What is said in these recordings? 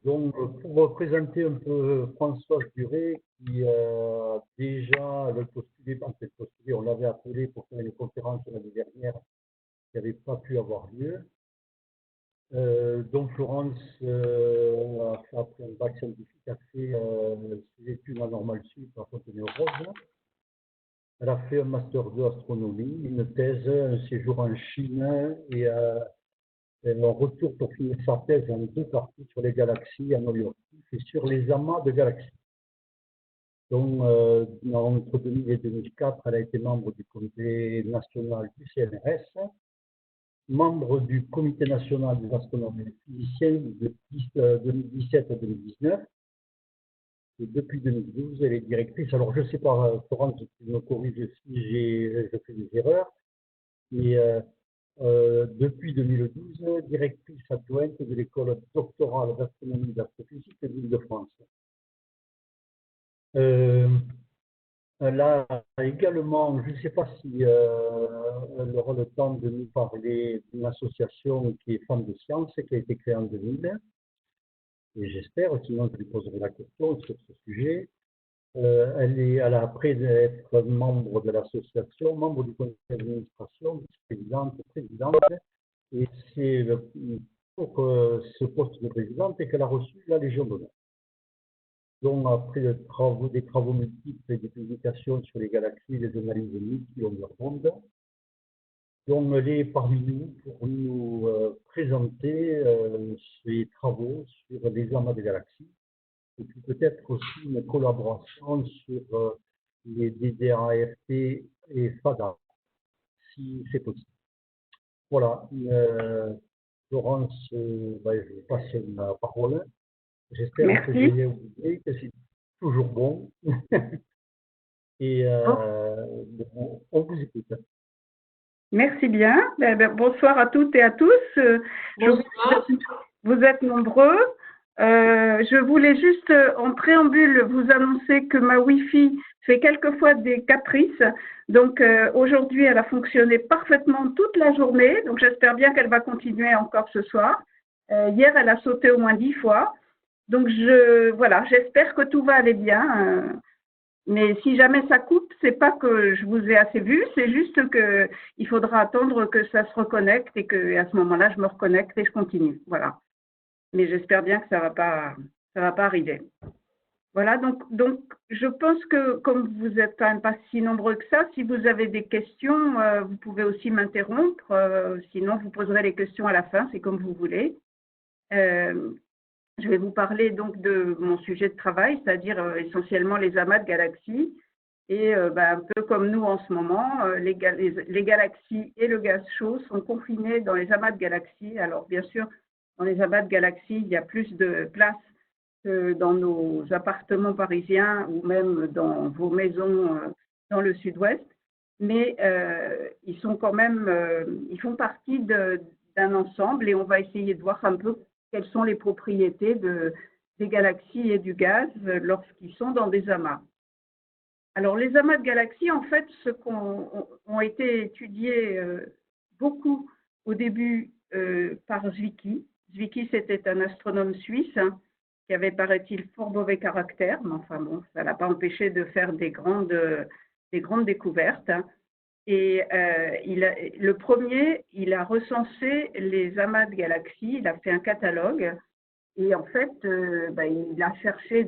Donc, pour vous présenter un peu François Duret, qui déjà avait postulé, on l'avait appelé pour faire une conférence l'année dernière qui n'avait pas pu avoir lieu. Donc, Florence a fait, après un bac scientifique, a fait ses études en Normale Sup à Fontenay-aux-Roses. Elle a fait un master 2 astronomie, une thèse, un séjour en Chine et un retour pour finir sa thèse en 2 parties sur les galaxies en objectif et sur les amas de galaxies. Donc, entre 2000 et 2004, elle a été membre du comité national du CNRS, membre du comité national des astronomes et des physiciens de 2017 à 2019. Et depuis 2012, elle est directrice. Alors, je ne sais pas, Florence, tu me corriges si je fais des erreurs, mais depuis 2012, directrice adjointe de l'école doctorale d'astronomie et d'astrophysique de l'Île-de-France. Elle a également, je ne sais pas si elle aura le temps de nous parler d'une association qui est Femmes de Science, qui a été créée en 2000, et j'espère, sinon je lui poserai la question sur ce sujet. Elle a, après d'être membre de l'association, membre du conseil d'administration, vice-présidente, présidente, et c'est pour ce poste de présidente qu'elle a reçu la Légion d'honneur. Donc, après des travaux multiples et des publications sur les galaxies, les analyses multi-longueur-d'onde, donc elle est parmi nous pour nous présenter ses travaux sur les amas de galaxies, et puis peut-être aussi une collaboration sur les DDAFT et FADA, si c'est possible. Voilà, Florence, je passe la parole. J'espère que j'ai rien oublié, que c'est toujours bon. Et on vous écoute. Merci bien. Bonsoir à toutes et à tous. Vous êtes nombreux. Je voulais juste, en préambule, vous annoncer que ma Wi-Fi fait quelquefois des caprices. Donc, aujourd'hui, elle a fonctionné parfaitement toute la journée. Donc, j'espère bien qu'elle va continuer encore ce soir. Hier, elle a sauté au moins 10 fois. Donc, voilà, j'espère que tout va aller bien. Mais si jamais ça coupe, c'est pas que je vous ai assez vu, c'est juste qu'il faudra attendre que ça se reconnecte et qu'à ce moment-là, je me reconnecte et je continue. Voilà. Mais j'espère bien que ça va pas arriver. Voilà, donc je pense que comme vous n'êtes quand même pas si nombreux que ça, si vous avez des questions, vous pouvez aussi m'interrompre. Sinon, vous poserez les questions à la fin, c'est comme vous voulez. Je vais vous parler donc de mon sujet de travail, c'est-à-dire essentiellement les amas de galaxies. Et un peu comme nous en ce moment, les galaxies et le gaz chaud sont confinés dans les amas de galaxies. Alors bien sûr, dans les amas de galaxies, il y a plus de place que dans nos appartements parisiens ou même dans vos maisons dans le sud-ouest. Mais ils sont quand même, ils font partie d'un ensemble et on va essayer de voir un peu quelles sont les propriétés des galaxies et du gaz lorsqu'ils sont dans des amas. Alors, les amas de galaxies, en fait, ont été étudiés beaucoup au début par Zwicky. Zwicky, c'était un astronome suisse qui avait, paraît-il, fort mauvais caractère, mais enfin bon, ça ne l'a pas empêché de faire des grandes découvertes. Et le premier, il a recensé les amas de galaxies, il a fait un catalogue et en fait, il a cherché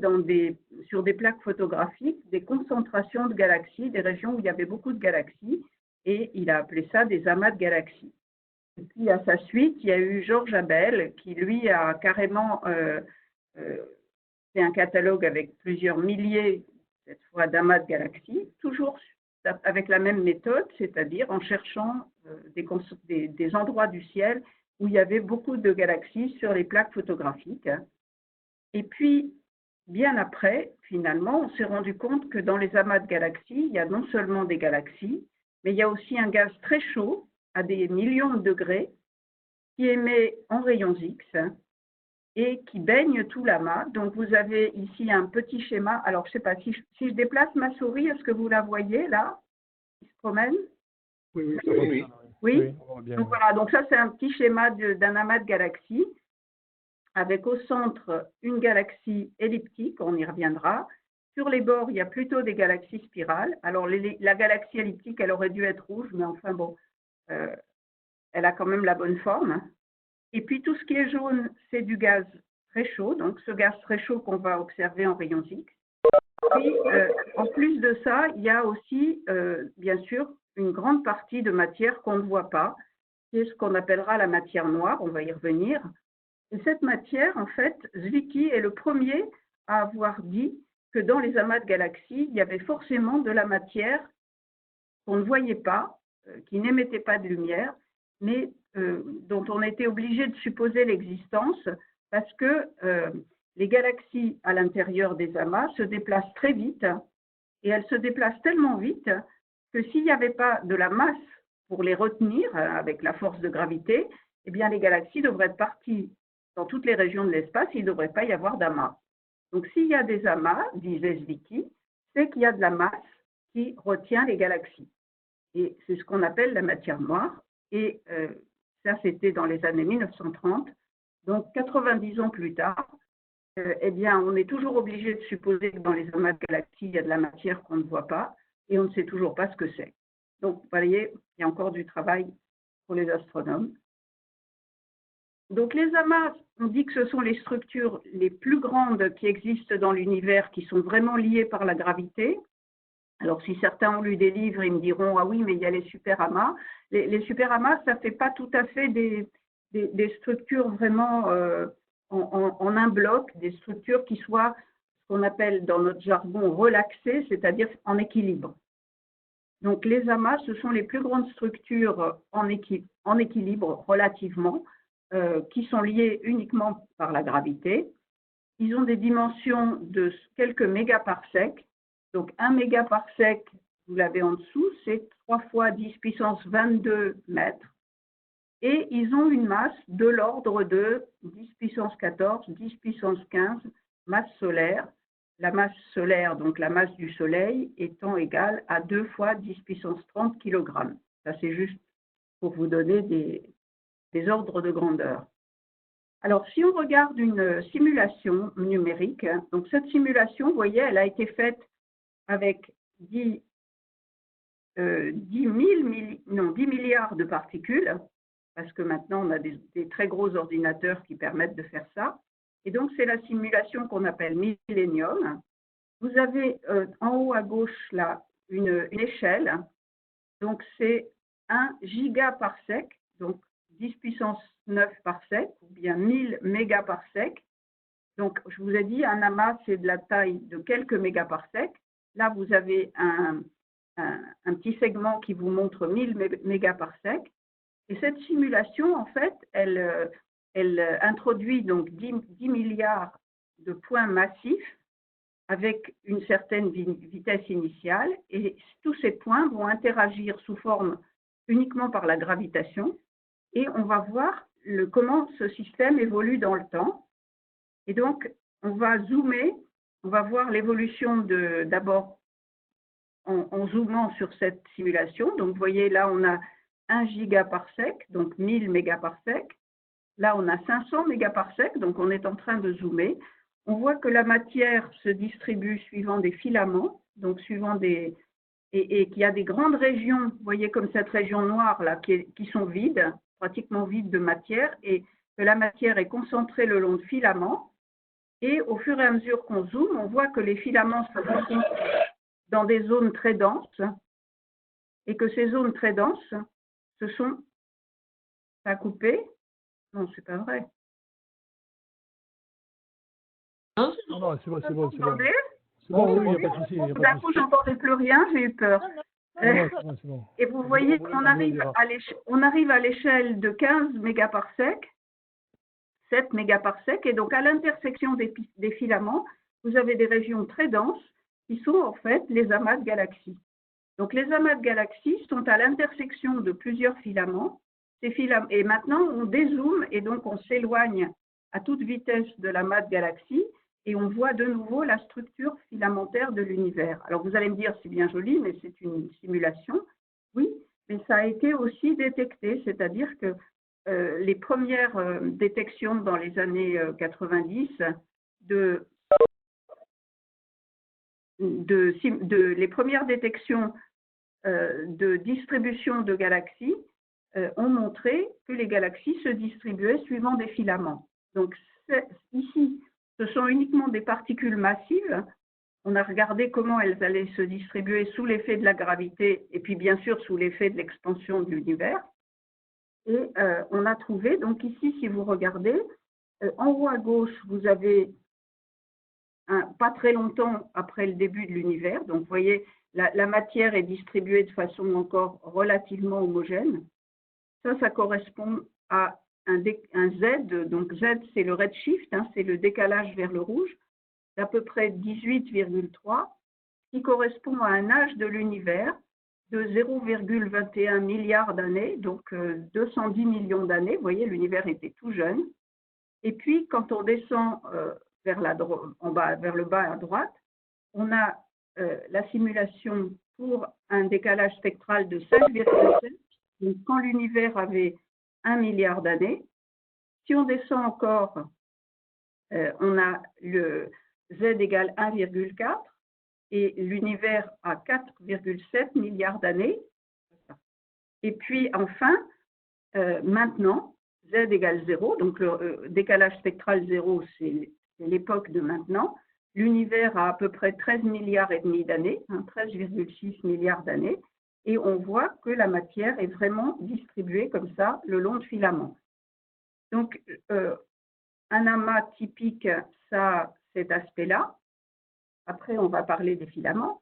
sur des plaques photographiques des concentrations de galaxies, des régions où il y avait beaucoup de galaxies et il a appelé ça des amas de galaxies. Et puis à sa suite, il y a eu George Abel qui lui a carrément fait un catalogue avec plusieurs milliers, cette fois d'amas de galaxies, toujours avec la même méthode, c'est-à-dire en cherchant des endroits du ciel où il y avait beaucoup de galaxies sur les plaques photographiques. Et puis, bien après, finalement, on s'est rendu compte que dans les amas de galaxies, il y a non seulement des galaxies, mais il y a aussi un gaz très chaud, à des millions de degrés, qui émet en rayons X et qui baigne tout l'amas. Donc, vous avez ici un petit schéma. Alors, je ne sais pas, si je déplace ma souris, est-ce que vous la voyez là? Il se promène? Oui. Oui. Donc, voilà, donc ça, c'est un petit schéma d'un amas de galaxies. avec au centre une galaxie elliptique, on y reviendra. Sur les bords, il y a plutôt des galaxies spirales. Alors, la galaxie elliptique, elle aurait dû être rouge, mais enfin bon, elle a quand même la bonne forme. Et puis, tout ce qui est jaune, c'est du gaz très chaud, donc ce gaz très chaud qu'on va observer en rayons X. Puis, en plus de ça, il y a aussi, bien sûr, une grande partie de matière qu'on ne voit pas, c'est ce qu'on appellera la matière noire, on va y revenir. Et cette matière, en fait, Zwicky est le premier à avoir dit que dans les amas de galaxies, il y avait forcément de la matière qu'on ne voyait pas, qui n'émettait pas de lumière, mais dont on était obligé de supposer l'existence parce que les galaxies à l'intérieur des amas se déplacent très vite et elles se déplacent tellement vite que s'il n'y avait pas de la masse pour les retenir avec la force de gravité, eh bien les galaxies devraient être parties dans toutes les régions de l'espace, il ne devrait pas y avoir d'amas. Donc s'il y a des amas, disait Zwicky, c'est qu'il y a de la masse qui retient les galaxies. Et c'est ce qu'on appelle la matière noire. Et ça, c'était dans les années 1930. Donc 90 ans plus tard, eh bien, on est toujours obligé de supposer que dans les amas de galaxies, il y a de la matière qu'on ne voit pas et on ne sait toujours pas ce que c'est. Donc, vous voyez, il y a encore du travail pour les astronomes. Donc, les amas, on dit que ce sont les structures les plus grandes qui existent dans l'univers, qui sont vraiment liées par la gravité. Alors, si certains ont lu des livres, ils me diront « Ah oui, mais il y a les superamas ». Les superamas, ça ne fait pas tout à fait des structures vraiment en un bloc, des structures qui soient ce qu'on appelle dans notre jargon relaxées, c'est-à-dire en équilibre. Donc, les amas, ce sont les plus grandes structures en équilibre relativement, qui sont liées uniquement par la gravité. Ils ont des dimensions de quelques mégaparsecs. Donc, 1 mégaparsec, vous l'avez en dessous, c'est 3 fois 10 puissance 22 mètres. Et ils ont une masse de l'ordre de 10 puissance 14, 10 puissance 15 masse solaire. La masse solaire, donc la masse du Soleil, étant égale à 2 fois 10 puissance 30 kg. Ça, c'est juste pour vous donner des ordres de grandeur. Alors, si on regarde une simulation numérique, donc cette simulation, vous voyez, elle a été faite avec 10 milliards de particules, parce que maintenant, on a des très gros ordinateurs qui permettent de faire ça. Et donc, c'est la simulation qu'on appelle Millennium. Vous avez en haut à gauche, là, une échelle. Donc, c'est 1 gigaparsec, donc 10 puissance 9 parsec, ou bien 1000 mégaparsecs. Donc, je vous ai dit, un amas, c'est de la taille de quelques mégaparsecs. Là, vous avez un petit segment qui vous montre 1000 mégaparsecs. Et cette simulation, en fait, elle introduit donc 10 milliards de points massifs avec une certaine vitesse initiale. Et tous ces points vont interagir sous forme uniquement par la gravitation. Et on va voir comment ce système évolue dans le temps. Et donc, on va zoomer, on va voir l'évolution d'abord en zoomant sur cette simulation. Donc, vous voyez, là, on a 1 gigaparsec, donc 1000 mégaparsecs. Là, on a 500 mégaparsecs, donc on est en train de zoomer. On voit que la matière se distribue suivant des filaments, donc suivant et qu'il y a des grandes régions, vous voyez comme cette région noire là, qui sont vides, pratiquement vides de matière, et que la matière est concentrée le long de filaments. Et au fur et à mesure qu'on zoome, on voit que les filaments se rencontrent dans des zones très denses, et que ces zones très denses, ce sont… Ça a coupé? Non, c'est pas vrai. Non, c'est bon, c'est bon. Vous entendez? C'est bon, oui, il n'y a pas de souci. D'un coup, j'entendais plus rien, j'ai eu peur. C'est bon. Et vous voyez qu'on arrive à l'échelle de 15 mégaparsecs, 7 mégaparsecs, et donc à l'intersection des filaments, vous avez des régions très denses qui sont en fait les amas de galaxies. Donc les amas de galaxies sont à l'intersection de plusieurs filaments. Et maintenant, on dézoome et donc on s'éloigne à toute vitesse de l'amas de galaxies et on voit de nouveau la structure filamentaire de l'univers. Alors vous allez me dire, c'est bien joli, mais c'est une simulation. Oui, mais ça a été aussi détecté, c'est-à-dire que les premières détections dans les années 90 les premières détections de distribution de galaxies ont montré que les galaxies se distribuaient suivant des filaments. Donc ici, ce sont uniquement des particules massives. On a regardé comment elles allaient se distribuer sous l'effet de la gravité et puis bien sûr sous l'effet de l'expansion de l'univers. Et on a trouvé, donc ici, si vous regardez, en haut à gauche, vous avez pas très longtemps après le début de l'univers. Donc, vous voyez, la matière est distribuée de façon encore relativement homogène. Ça correspond à un Z. Donc, Z, c'est le redshift, hein, c'est le décalage vers le rouge, d'à peu près 18,3, qui correspond à un âge de l'univers de 0,21 milliard d'années, donc 210 millions d'années. Vous voyez, l'univers était tout jeune. Et puis, quand on descend vers le bas à droite, on a la simulation pour un décalage spectral de 16,7. Donc, quand l'univers avait 1 milliard d'années, si on descend encore, on a le Z égale 1,4 et l'univers à 4,7 milliards d'années. Et puis, enfin, maintenant, Z égale 0, donc le décalage spectral 0, c'est l'époque de maintenant. L'univers a à peu près 13 milliards et demi d'années, 13,6 milliards d'années, et on voit que la matière est vraiment distribuée comme ça, le long de filaments. Donc, un amas typique, ça a cet aspect-là. Après, on va parler des filaments.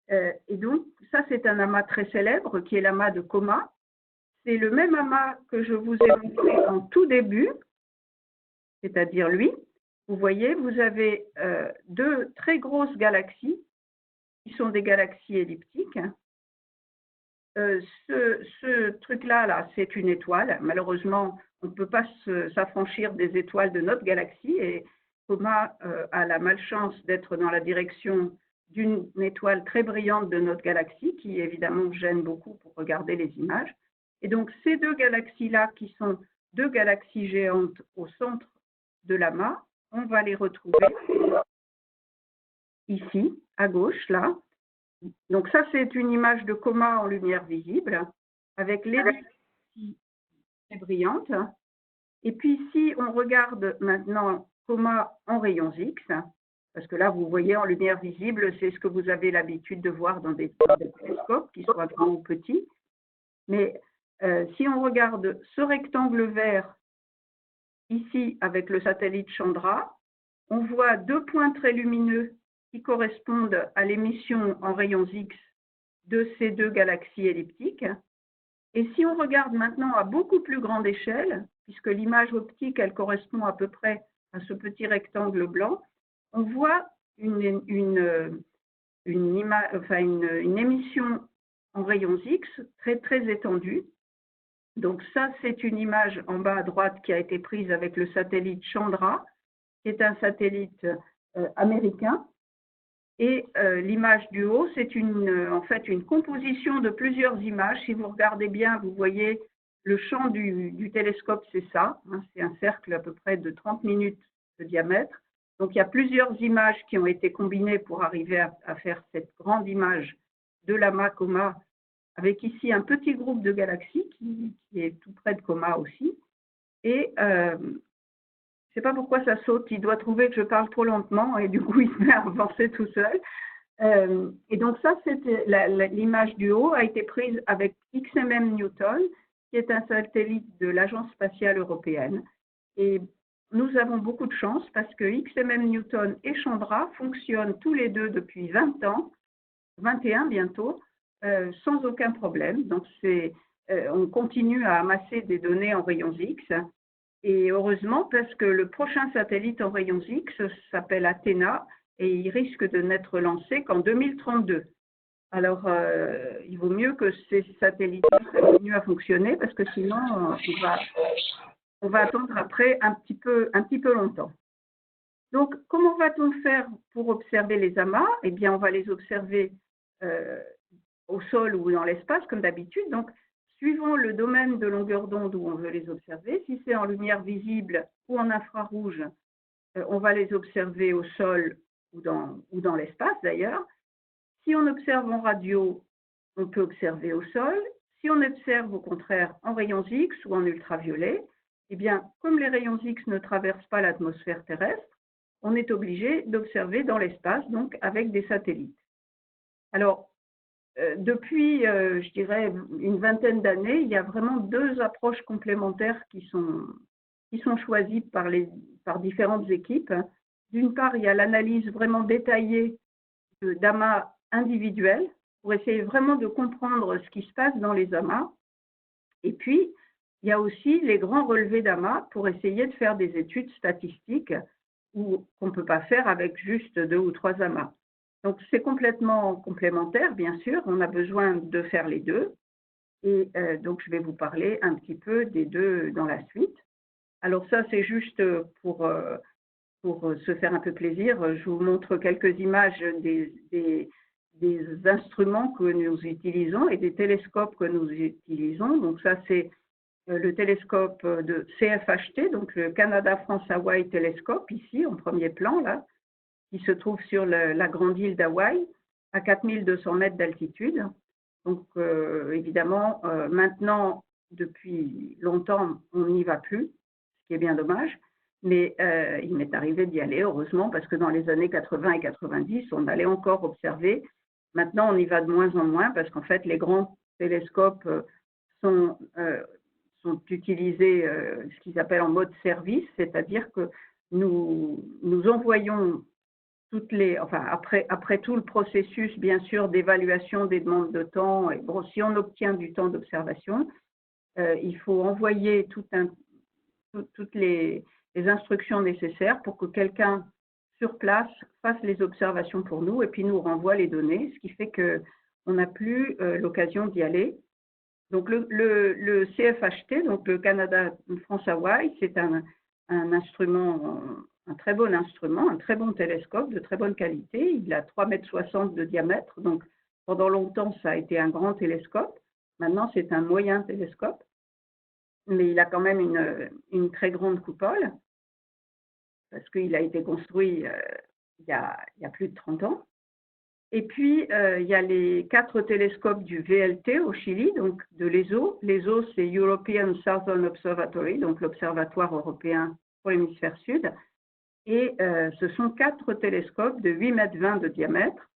Et donc, ça, c'est un amas très célèbre qui est l'amas de Coma. C'est le même amas que je vous ai montré en tout début, c'est-à-dire lui. Vous voyez, vous avez deux très grosses galaxies qui sont des galaxies elliptiques. Ce truc-là, c'est une étoile. Malheureusement, on ne peut pas s'affranchir des étoiles de notre galaxie et Coma a la malchance d'être dans la direction d'une étoile très brillante de notre galaxie qui évidemment gêne beaucoup pour regarder les images. Et donc, ces deux galaxies-là, qui sont deux galaxies géantes au centre de l'amas, on va les retrouver ici, à gauche, là. Donc, ça, c'est une image de Coma en lumière visible, avec les galaxies très brillantes. Et puis, si on regarde maintenant Coma en rayons X, parce que là, vous voyez en lumière visible, c'est ce que vous avez l'habitude de voir dans des télescopes, qu'ils soient grands ou petits. Mais si on regarde ce rectangle vert ici avec le satellite Chandra, on voit deux points très lumineux qui correspondent à l'émission en rayons X de ces deux galaxies elliptiques. Et si on regarde maintenant à beaucoup plus grande échelle, puisque l'image optique, elle correspond à peu près à ce petit rectangle blanc, on voit une émission en rayons X très, très étendue. Donc ça, c'est une image en bas à droite qui a été prise avec le satellite Chandra, qui est un satellite américain. Et l'image du haut, c'est en fait une composition de plusieurs images. Si vous regardez bien, vous voyez le champ du télescope, c'est ça. Hein, c'est un cercle à peu près de 30 minutes de diamètre. Donc, il y a plusieurs images qui ont été combinées pour arriver à faire cette grande image de l'amas Coma, avec ici un petit groupe de galaxies qui est tout près de Coma aussi. Et je ne sais pas pourquoi ça saute, il doit trouver que je parle trop lentement et du coup, il se met à avancer tout seul. Et donc ça, l'image du haut a été prise avec XMM Newton, qui est un satellite de l'Agence spatiale européenne. Et nous avons beaucoup de chance parce que XMM Newton et Chandra fonctionnent tous les deux depuis 20 ans, 21 bientôt, sans aucun problème. Donc, on continue à amasser des données en rayons X. Et heureusement, parce que le prochain satellite en rayons X s'appelle Athéna et il risque de n'être lancé qu'en 2032. Alors, il vaut mieux que ces satellites continuent à fonctionner parce que sinon, on va attendre après un petit peu longtemps. Donc, comment va-t-on faire pour observer les amas? Eh bien, on va les observer au sol ou dans l'espace, comme d'habitude. Donc, suivant le domaine de longueur d'onde où on veut les observer, si c'est en lumière visible ou en infrarouge, on va les observer au sol ou dans l'espace d'ailleurs. Si on observe en radio, on peut observer au sol. Si on observe au contraire en rayons X ou en ultraviolet, eh bien, comme les rayons X ne traversent pas l'atmosphère terrestre, on est obligé d'observer dans l'espace, donc avec des satellites. Alors, depuis, je dirais, une vingtaine d'années, il y a vraiment deux approches complémentaires qui sont choisies par différentes équipes. D'une part, il y a l'analyse vraiment détaillée d'amas individuels pour essayer vraiment de comprendre ce qui se passe dans les amas. Et puis, il y a aussi les grands relevés d'amas pour essayer de faire des études statistiques qu'on ne peut pas faire avec juste 2 ou 3 amas. Donc, c'est complètement complémentaire, bien sûr. On a besoin de faire les deux. Et donc, je vais vous parler un petit peu des deux dans la suite. Alors, ça, c'est juste pour se faire un peu plaisir. Je vous montre quelques images des instruments que nous utilisons et des télescopes que nous utilisons. Donc, ça, c'est le télescope de CFHT, donc le Canada-France-Hawaii Télescope, ici, en premier plan, là, qui se trouve sur la grande île d'Hawaï, à 4200 mètres d'altitude. Donc, évidemment, maintenant, depuis longtemps, on n'y va plus, ce qui est bien dommage. Mais il m'est arrivé d'y aller, heureusement, parce que dans les années 80 et 90, on allait encore observer. Maintenant, on y va de moins en moins, parce qu'en fait, les grands télescopes sont utilisés, ce qu'ils appellent en mode service, c'est-à-dire que nous envoyons après tout le processus, bien sûr, d'évaluation des demandes de temps, et bon, si on obtient du temps d'observation, il faut envoyer toutes les instructions nécessaires pour que quelqu'un sur place fasse les observations pour nous et puis nous renvoie les données, ce qui fait qu'on n'a plus l'occasion d'y aller. Donc le CFHT, donc le Canada-France-Hawaï, c'est un instrument, un très bon instrument, un très bon télescope de très bonne qualité. Il a 3,60 m de diamètre, donc pendant longtemps ça a été un grand télescope. Maintenant c'est un moyen télescope, mais il a quand même une très grande coupole, parce qu'il a été construit il y a plus de 30 ans. Et puis, il y a les 4 télescopes du VLT au Chili, donc de l'ESO. L'ESO, c'est European Southern Observatory, donc l'Observatoire européen pour l'hémisphère sud. Et ce sont 4 télescopes de 8,20 m de diamètre,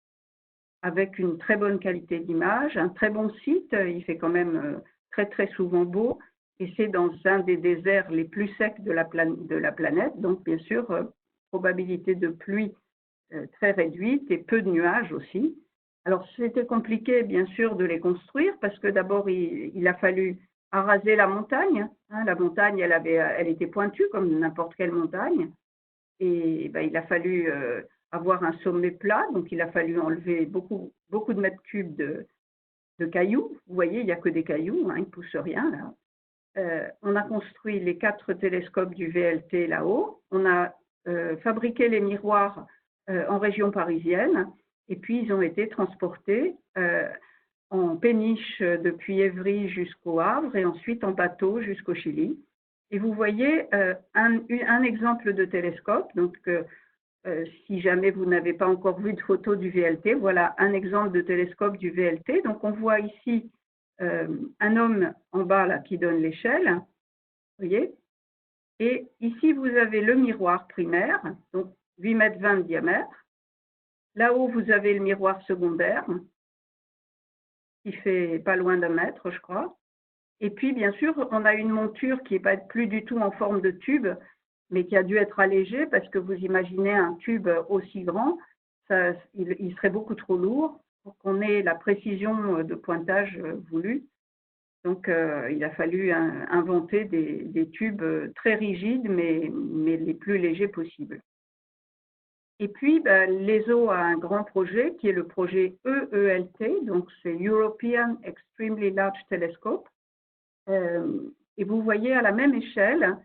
avec une très bonne qualité d'image, un très bon site. Il fait quand même très, très souvent beau. Et c'est dans un des déserts les plus secs de la planète. Donc, bien sûr, probabilité de pluie très réduite et peu de nuages aussi. Alors, c'était compliqué, bien sûr, de les construire parce que d'abord, il a fallu araser la montagne. La montagne, elle était pointue comme n'importe quelle montagne. Et ben, il a fallu avoir un sommet plat. Donc, il a fallu enlever beaucoup de mètres cubes de cailloux. Vous voyez, il n'y a que des cailloux, il ne pousse rien là. On a construit les 4 télescopes du VLT là-haut. On a fabriqué les miroirs en région parisienne, et puis ils ont été transportés en péniche depuis Évry jusqu'au Havre, et ensuite en bateau jusqu'au Chili. Et vous voyez un exemple de télescope, donc si jamais vous n'avez pas encore vu de photo du VLT, voilà un exemple de télescope du VLT. Donc on voit ici un homme en bas là, qui donne l'échelle, vous voyez, et ici vous avez le miroir primaire, donc 8,20 m de diamètre. Là-haut, vous avez le miroir secondaire, qui fait pas loin d'1 mètre, je crois. Et puis, bien sûr, on a une monture qui n'est pas plus du tout en forme de tube, mais qui a dû être allégée, parce que vous imaginez un tube aussi grand, il serait beaucoup trop lourd pour qu'on ait la précision de pointage voulue. Donc, il a fallu inventer des tubes très rigides, mais les plus légers possibles. Et puis, l'ESO a un grand projet qui est le projet EELT, donc c'est European Extremely Large Telescope. Et vous voyez à la même échelle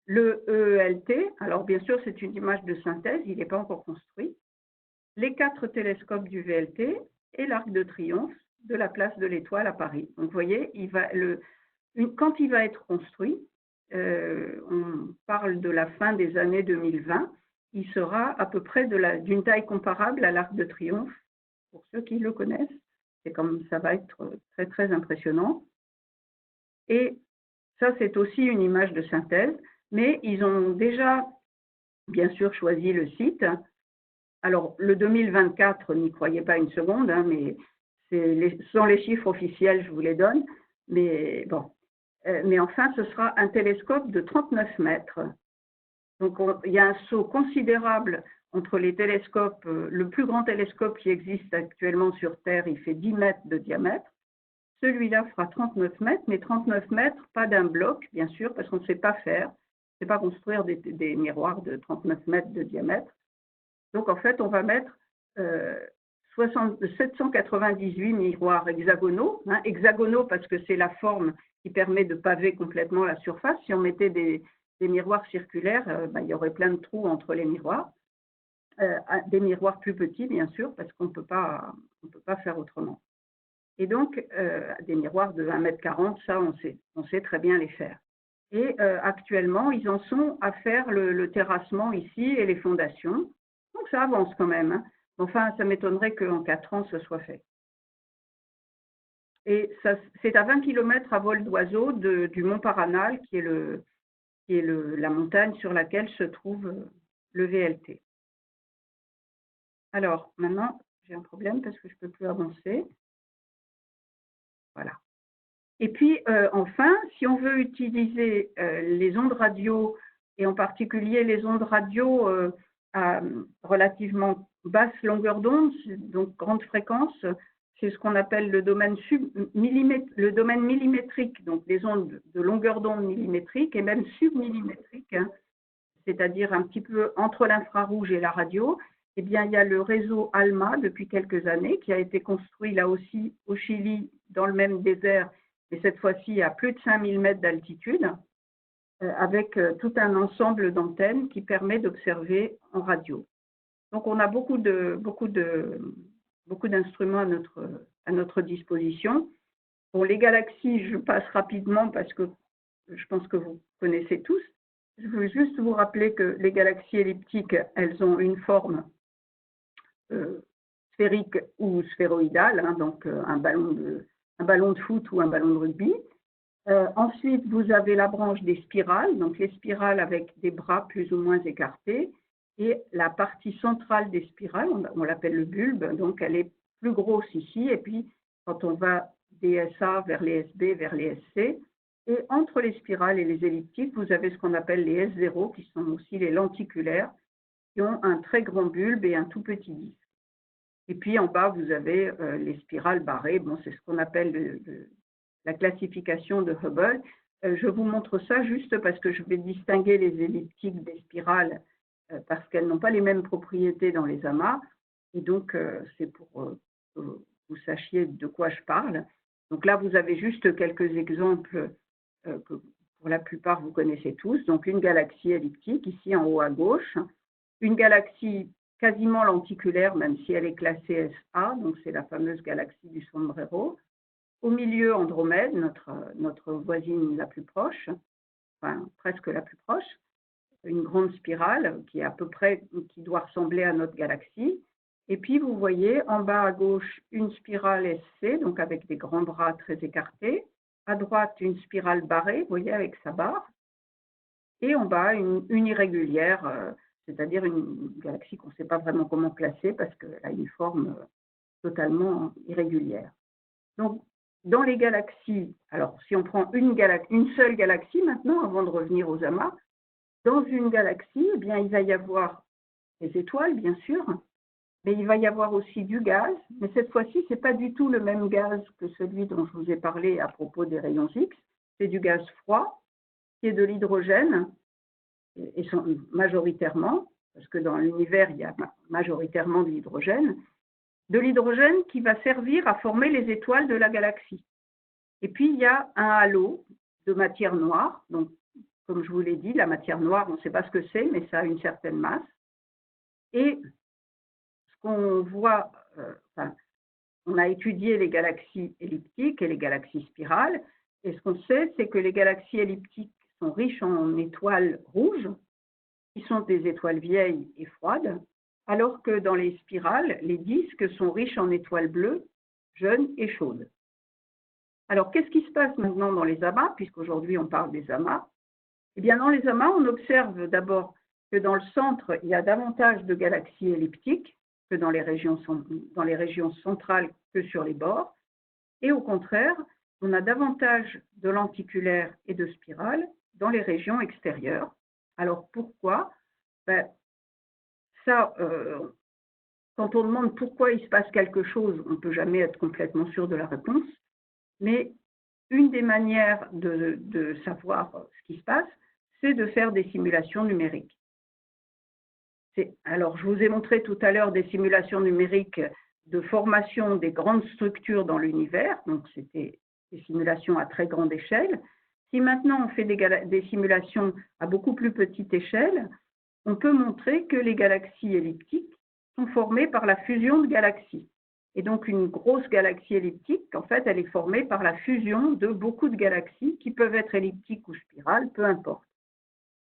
le EELT. Alors, bien sûr, c'est une image de synthèse, il n'est pas encore construit. Les 4 télescopes du VLT et l'Arc de Triomphe, de la place de l'Étoile à Paris. Donc, vous voyez, quand il va être construit, on parle de la fin des années 2020, il sera à peu près d'une taille comparable à l'Arc de Triomphe, pour ceux qui le connaissent. Ça va être très, très impressionnant. Et ça, c'est aussi une image de synthèse, mais ils ont déjà, bien sûr, choisi le site. Alors, le 2024, n'y croyez pas une seconde, hein, mais ce sont les chiffres officiels, je vous les donne. Mais bon. Mais enfin, ce sera un télescope de 39 mètres. Donc, il y a un saut considérable entre les télescopes. Le plus grand télescope qui existe actuellement sur Terre, il fait 10 mètres de diamètre. Celui-là fera 39 mètres, mais 39 mètres, pas d'un bloc, bien sûr, parce qu'on ne sait pas faire. On ne sait pas construire des miroirs de 39 mètres de diamètre. Donc, en fait, on va mettre 798 miroirs hexagonaux. Hein, hexagonaux parce que c'est la forme qui permet de paver complètement la surface. Si on mettait des miroirs circulaires, il y aurait plein de trous entre les miroirs. Des miroirs plus petits, bien sûr, parce qu'on ne peut pas faire autrement. Et donc, des miroirs de 1,40 m, ça, on sait très bien les faire. Et actuellement, ils en sont à faire le terrassement ici et les fondations. Donc, ça avance quand même. Hein. Enfin, ça m'étonnerait qu'en 4 ans, ce soit fait. Et c'est à 20 km à vol d'oiseau du Mont Paranal, qui est la montagne sur laquelle se trouve le VLT. Alors, maintenant, j'ai un problème parce que je ne peux plus avancer. Voilà. Et puis, enfin, si on veut utiliser les ondes radio, et en particulier les ondes radio à relativement basse longueur d'onde, donc grande fréquence, c'est ce qu'on appelle le domaine millimétrique, donc des ondes de longueur d'onde millimétrique et même submillimétrique, hein, c'est-à-dire un petit peu entre l'infrarouge et la radio. Eh bien, il y a le réseau ALMA depuis quelques années qui a été construit là aussi au Chili, dans le même désert, et cette fois-ci à plus de 5000 mètres d'altitude, avec tout un ensemble d'antennes qui permet d'observer en radio. Donc, on a beaucoup d'instruments à notre disposition. Bon, les galaxies, je passe rapidement parce que je pense que vous connaissez tous. Je veux juste vous rappeler que les galaxies elliptiques, elles ont une forme sphérique ou sphéroïdale, hein, donc un ballon de foot ou un ballon de rugby. Ensuite, vous avez la branche des spirales, donc les spirales avec des bras plus ou moins écartés, et la partie centrale des spirales, on l'appelle le bulbe, donc elle est plus grosse ici, et puis quand on va des SA vers les SB, vers les SC, et entre les spirales et les elliptiques, vous avez ce qu'on appelle les S0, qui sont aussi les lenticulaires, qui ont un très grand bulbe et un tout petit disque. Et puis en bas, vous avez les spirales barrées, bon, c'est ce qu'on appelle la classification de Hubble. Je vous montre ça juste parce que je vais distinguer les elliptiques des spirales parce qu'elles n'ont pas les mêmes propriétés dans les amas. Et donc, c'est pour que vous sachiez de quoi je parle. Donc là, vous avez juste quelques exemples que pour la plupart, vous connaissez tous. Donc, une galaxie elliptique, ici en haut à gauche. Une galaxie quasiment lenticulaire, même si elle est classée SA, donc c'est la fameuse galaxie du sombrero. Au milieu, Andromède, notre voisine la plus proche, enfin presque la plus proche, une grande spirale qui est à peu près, qui doit ressembler à notre galaxie. Et puis, vous voyez en bas à gauche une spirale SC, donc avec des grands bras très écartés. À droite, une spirale barrée, vous voyez, avec sa barre. Et en bas, une irrégulière, c'est-à-dire une galaxie qu'on ne sait pas vraiment comment classer parce qu'elle a une forme totalement irrégulière. Donc, dans les galaxies, alors si on prend une seule galaxie maintenant, avant de revenir aux amas, dans une galaxie, eh bien, il va y avoir des étoiles, bien sûr, mais il va y avoir aussi du gaz, mais cette fois-ci, ce n'est pas du tout le même gaz que celui dont je vous ai parlé à propos des rayons X, c'est du gaz froid, qui est de l'hydrogène, et majoritairement, parce que dans l'univers, il y a majoritairement de l'hydrogène qui va servir à former les étoiles de la galaxie. Et puis, il y a un halo de matière noire. Donc, comme je vous l'ai dit, la matière noire, on ne sait pas ce que c'est, mais ça a une certaine masse. Et ce qu'on voit, on a étudié les galaxies elliptiques et les galaxies spirales. Et ce qu'on sait, c'est que les galaxies elliptiques sont riches en étoiles rouges, qui sont des étoiles vieilles et froides, alors que dans les spirales, les disques sont riches en étoiles bleues, jeunes et chaudes. Alors, qu'est-ce qui se passe maintenant dans les amas, puisqu'aujourd'hui on parle des amas? Eh bien, dans les amas, on observe d'abord que dans le centre, il y a davantage de galaxies elliptiques que dans les régions centrales que sur les bords. Et au contraire, on a davantage de lenticulaires et de spirales dans les régions extérieures. Alors, pourquoi? Ben, ça, quand on demande pourquoi il se passe quelque chose, on ne peut jamais être complètement sûr de la réponse. Mais une des manières de savoir ce qui se passe, c'est de faire des simulations numériques. Alors, je vous ai montré tout à l'heure des simulations numériques de formation des grandes structures dans l'univers, donc c'était des simulations à très grande échelle. Si maintenant on fait des simulations à beaucoup plus petite échelle, on peut montrer que les galaxies elliptiques sont formées par la fusion de galaxies. Et donc une grosse galaxie elliptique, en fait, elle est formée par la fusion de beaucoup de galaxies qui peuvent être elliptiques ou spirales, peu importe.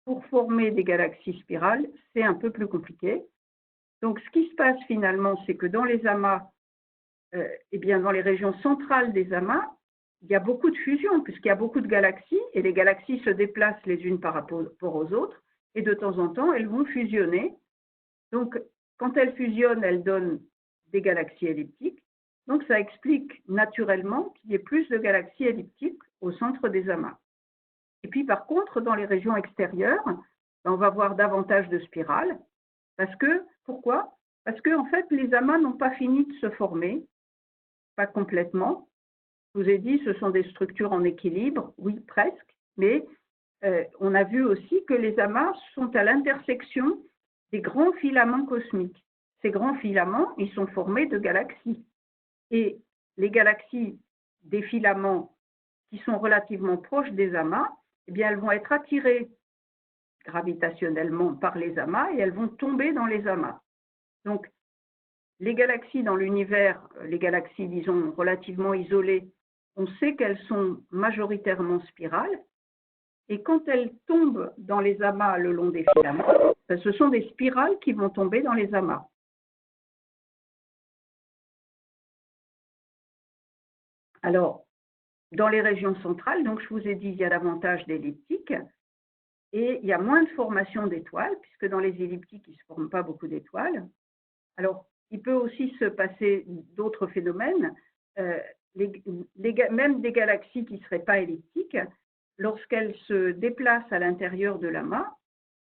Pour former des galaxies spirales, c'est un peu plus compliqué. Donc, ce qui se passe finalement, c'est que dans les amas, eh bien, dans les régions centrales des amas, il y a beaucoup de fusion, puisqu'il y a beaucoup de galaxies, et les galaxies se déplacent les unes par rapport aux autres, et de temps en temps, elles vont fusionner. Donc, quand elles fusionnent, elles donnent des galaxies elliptiques. Donc, ça explique naturellement qu'il y ait plus de galaxies elliptiques au centre des amas. Et puis, par contre, dans les régions extérieures, on va voir davantage de spirales. Pourquoi? Parce que, en fait, les amas n'ont pas fini de se former, pas complètement. Je vous ai dit, ce sont des structures en équilibre, oui, presque, mais on a vu aussi que les amas sont à l'intersection des grands filaments cosmiques. Ces grands filaments, ils sont formés de galaxies. Et les galaxies des filaments qui sont relativement proches des amas, eh bien, elles vont être attirées gravitationnellement par les amas et elles vont tomber dans les amas. Donc, les galaxies dans l'univers, les galaxies, disons, relativement isolées, on sait qu'elles sont majoritairement spirales. Et quand elles tombent dans les amas le long des filaments, ce sont des spirales qui vont tomber dans les amas. Alors, dans les régions centrales, donc je vous ai dit, il y a davantage d'elliptiques et il y a moins de formation d'étoiles, puisque dans les elliptiques, il ne se forme pas beaucoup d'étoiles. Alors, il peut aussi se passer d'autres phénomènes, même des galaxies qui ne seraient pas elliptiques, lorsqu'elles se déplacent à l'intérieur de l'amas,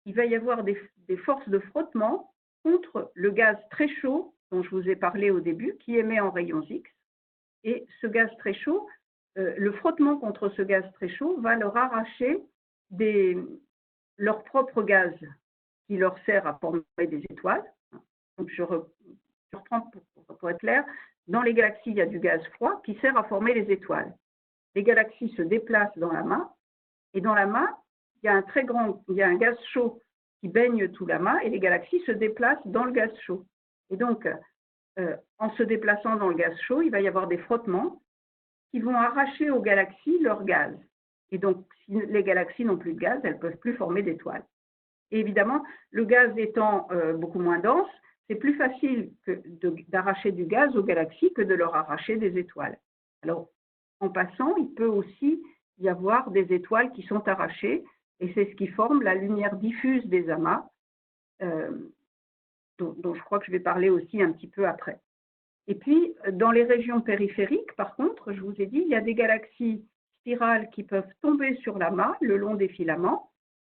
il va y avoir des forces de frottement contre le gaz très chaud dont je vous ai parlé au début, qui émet en rayons X. Et ce gaz très chaud, le frottement contre ce gaz très chaud va leur arracher leur propre gaz qui leur sert à former des étoiles. Donc, je reprends pour être clair. Dans les galaxies, il y a du gaz froid qui sert à former les étoiles. Les galaxies se déplacent dans l'amas, et dans l'amas, il y a un gaz chaud qui baigne tout l'amas, et les galaxies se déplacent dans le gaz chaud. Et donc, en se déplaçant dans le gaz chaud, il va y avoir des frottements qui vont arracher aux galaxies leur gaz. Et donc, si les galaxies n'ont plus de gaz, elles ne peuvent plus former d'étoiles. Et évidemment, le gaz étant beaucoup moins dense, c'est plus facile d'arracher du gaz aux galaxies que de leur arracher des étoiles. Alors, en passant, il peut aussi y avoir des étoiles qui sont arrachées, et c'est ce qui forme la lumière diffuse des amas, dont je crois que je vais parler aussi un petit peu après. Et puis, dans les régions périphériques, par contre, je vous ai dit, il y a des galaxies spirales qui peuvent tomber sur l'amas le long des filaments,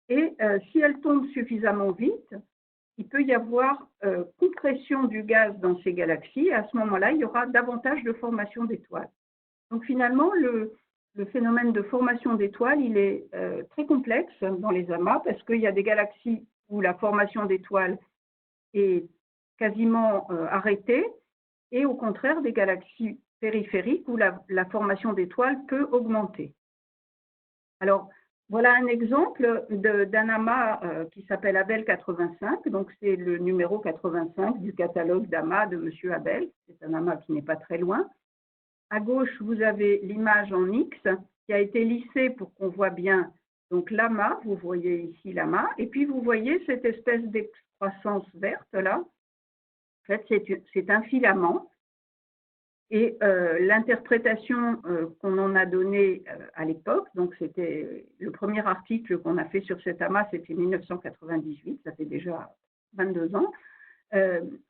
et si elles tombent suffisamment vite, il peut y avoir compression du gaz dans ces galaxies, et à ce moment-là, il y aura davantage de formation d'étoiles. Donc finalement, le phénomène de formation d'étoiles, il est très complexe dans les amas, parce qu'il y a des galaxies où la formation d'étoiles est quasiment arrêtée, et au contraire des galaxies périphériques où la formation d'étoiles peut augmenter. Alors, Voilà un exemple d'un amas qui s'appelle Abel 85. Donc, c'est le numéro 85 du catalogue d'amas de M. Abel. C'est un amas qui n'est pas très loin. À gauche, vous avez l'image en X qui a été lissée pour qu'on voit bien donc l'amas. Vous voyez ici l'amas. Et puis, vous voyez cette espèce d'excroissance verte là. En fait, c'est un filament. Et l'interprétation qu'on en a donnée à l'époque, donc c'était le premier article qu'on a fait sur cet amas, c'était 1998, ça fait déjà 22 ans.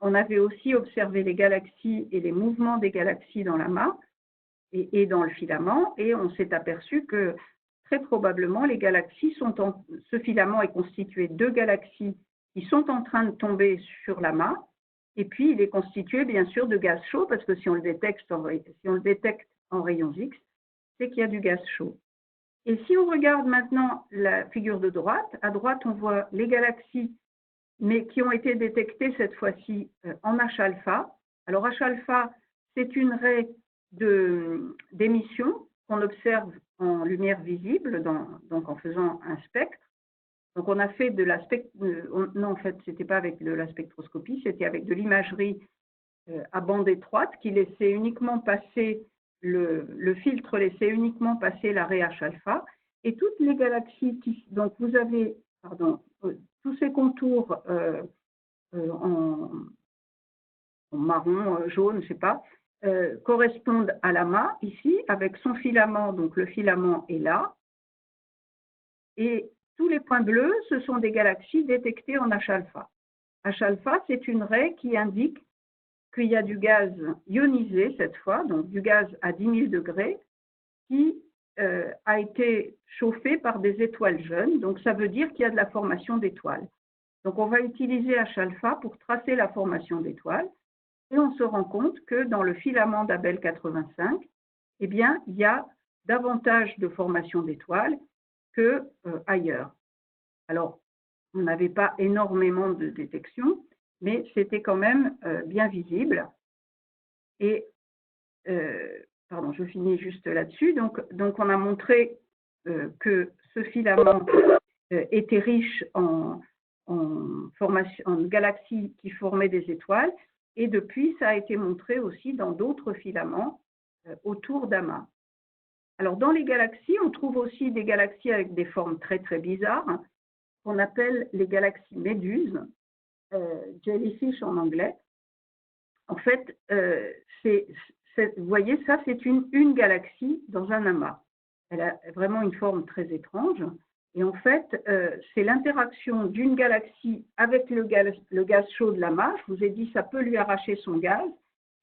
On avait aussi observé les galaxies et les mouvements des galaxies dans l'amas et dans le filament, et on s'est aperçu que très probablement les galaxies ce filament est constitué de galaxies qui sont en train de tomber sur l'amas. Et puis, il est constitué, bien sûr, de gaz chaud, parce que si on le détecte en rayons X, c'est qu'il y a du gaz chaud. Et si on regarde maintenant la figure de droite, à droite, on voit les galaxies, mais qui ont été détectées cette fois-ci en H-alpha. Alors, H-alpha, c'est une raie d'émission qu'on observe en lumière visible, donc en faisant un spectre. Donc, on a fait de la non, en fait, ce n'était pas avec de la spectroscopie, c'était avec de l'imagerie à bande étroite qui laissait uniquement passer, le filtre laissait uniquement passer la raie H-alpha. Et toutes les galaxies, donc vous avez tous ces contours en marron, jaune, je ne sais pas, correspondent à l'amas ici, avec son filament, donc le filament est là. Et tous les points bleus, ce sont des galaxies détectées en H-alpha. H-alpha, c'est une raie qui indique qu'il y a du gaz ionisé cette fois, donc du gaz à 10 000 degrés, qui a été chauffé par des étoiles jeunes. Donc, ça veut dire qu'il y a de la formation d'étoiles. Donc, on va utiliser H-alpha pour tracer la formation d'étoiles. Et on se rend compte que dans le filament d'Abel 85, eh bien, il y a davantage de formation d'étoiles qu'ailleurs. Alors, on n'avait pas énormément de détection, mais c'était quand même bien visible. Et, pardon, je finis juste là-dessus. Donc, on a montré que ce filament était riche en galaxies qui formaient des étoiles, et depuis, ça a été montré aussi dans d'autres filaments autour d'amas. Alors, dans les galaxies, on trouve aussi des galaxies avec des formes très, très bizarres, qu'on appelle les galaxies méduses, jellyfish en anglais. En fait, vous voyez, ça, c'est une galaxie dans un amas. Elle a vraiment une forme très étrange. Et en fait, c'est l'interaction d'une galaxie avec le gaz chaud de l'amas. Je vous ai dit, ça peut lui arracher son gaz,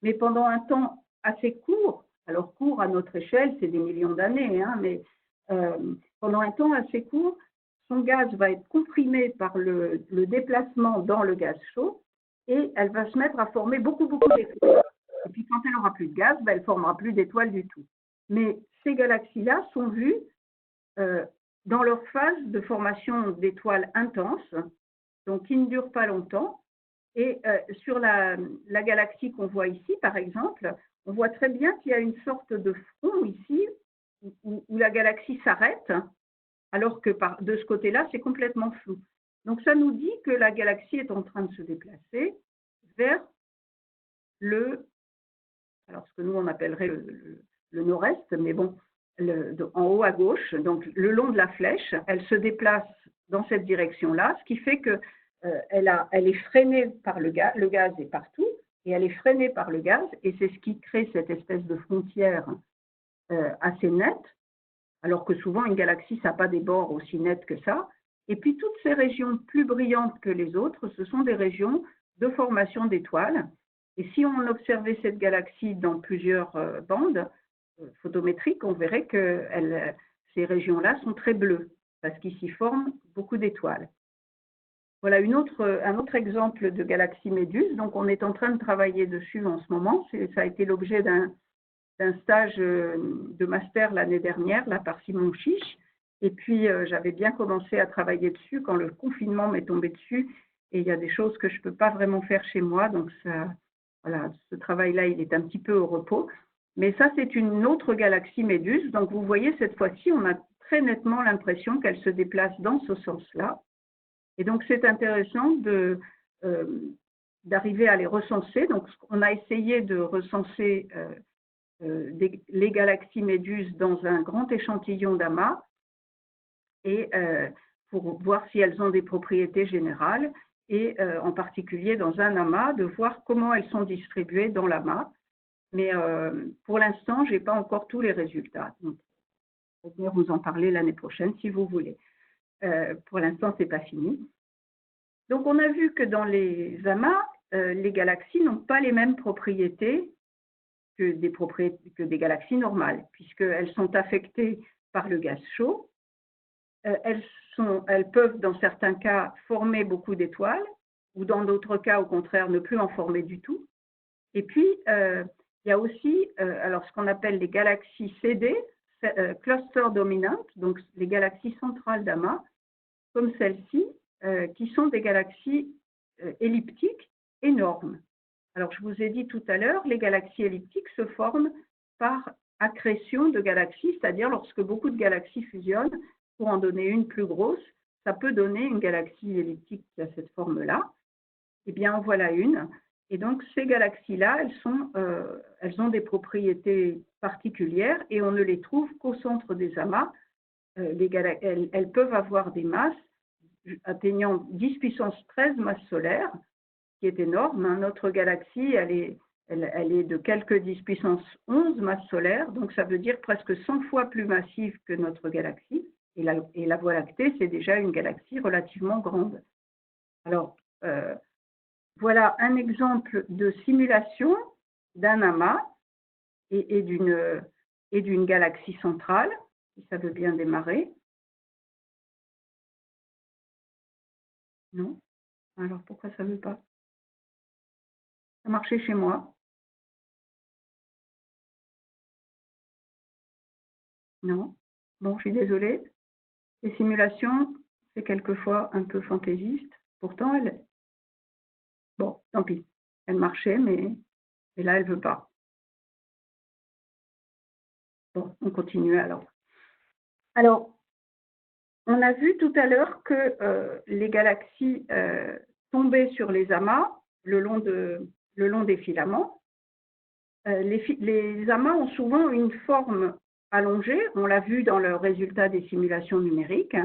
mais pendant un temps assez court, alors court à notre échelle, c'est des millions d'années, hein, mais pendant un temps assez court, son gaz va être comprimé par le déplacement dans le gaz chaud et elle va se mettre à former beaucoup d'étoiles. Et puis quand elle n'aura plus de gaz, elle ne formera plus d'étoiles du tout. Mais ces galaxies-là sont vues dans leur phase de formation d'étoiles intenses, donc qui ne durent pas longtemps. Et sur la galaxie qu'on voit ici, par exemple, on voit très bien qu'il y a une sorte de front ici où la galaxie s'arrête, alors que de ce côté-là, c'est complètement flou. Donc, ça nous dit que la galaxie est en train de se déplacer vers alors ce que nous, on appellerait le nord-est, mais bon, en haut à gauche, donc le long de la flèche, elle se déplace dans cette direction-là, ce qui fait que elle est freinée par le gaz est partout, et elle est freinée par le gaz, et c'est ce qui crée cette espèce de frontière assez nette, alors que souvent une galaxie, ça n'a pas des bords aussi nets que ça. Et puis toutes ces régions plus brillantes que les autres, ce sont des régions de formation d'étoiles. Et si on observait cette galaxie dans plusieurs bandes photométriques, on verrait que ces régions-là sont très bleues, parce qu'il s'y forme beaucoup d'étoiles. Voilà un autre exemple de galaxie méduse. Donc, on est en train de travailler dessus en ce moment. Ça a été l'objet d'un stage de master l'année dernière, là, par Simon Chiche. Et puis, j'avais bien commencé à travailler dessus quand le confinement m'est tombé dessus. Et il y a des choses que je ne peux pas vraiment faire chez moi. Donc, voilà, ce travail-là, il est un petit peu au repos. Mais ça, c'est une autre galaxie méduse. Donc, vous voyez, cette fois-ci, on a très nettement l'impression qu'elle se déplace dans ce sens-là. Et donc, c'est intéressant d'arriver à les recenser. Donc, on a essayé de recenser les galaxies méduses dans un grand échantillon d'amas et pour voir si elles ont des propriétés générales et en particulier dans un amas, de voir comment elles sont distribuées dans l'amas. Mais pour l'instant, je n'ai pas encore tous les résultats. Donc, je vais venir vous en parler l'année prochaine si vous voulez. Pour l'instant, ce n'est pas fini. Donc, on a vu que dans les amas, les galaxies n'ont pas les mêmes propriétés que des galaxies normales, puisqu'elles sont affectées par le gaz chaud. Elles peuvent, dans certains cas, former beaucoup d'étoiles, ou dans d'autres cas, au contraire, ne plus en former du tout. Et puis, il y a aussi alors, ce qu'on appelle les galaxies CD, cluster dominantes, donc les galaxies centrales d'amas, comme celle-ci, qui sont des galaxies elliptiques énormes. Alors, je vous ai dit tout à l'heure, les galaxies elliptiques se forment par accrétion de galaxies, c'est-à-dire lorsque beaucoup de galaxies fusionnent, pour en donner une plus grosse, ça peut donner une galaxie elliptique qui a cette forme-là. Eh bien, en voilà une. Et donc, ces galaxies-là, elles ont des propriétés particulières et on ne les trouve qu'au centre des amas. Elles peuvent avoir des masses atteignant 10 puissance 13 masses solaires, qui est énorme. Notre galaxie, elle est de quelques 10 puissance 11 masses solaires, donc ça veut dire presque 100 fois plus massive que notre galaxie. Et la Voie lactée, c'est déjà une galaxie relativement grande. Alors, voilà un exemple de simulation d'un amas et d'une galaxie centrale, si ça veut bien démarrer. Non? Alors, pourquoi ça ne veut pas? Ça marchait chez moi. Non? Bon, je suis désolée. Les simulations, c'est quelquefois un peu fantaisiste. Pourtant, bon, tant pis. Elle marchait, mais là, elle ne veut pas. Bon, on continue alors. Alors, on a vu tout à l'heure que les galaxies tombaient sur les amas le long des filaments. Les amas ont souvent une forme allongée. On l'a vu dans le résultat des simulations numériques.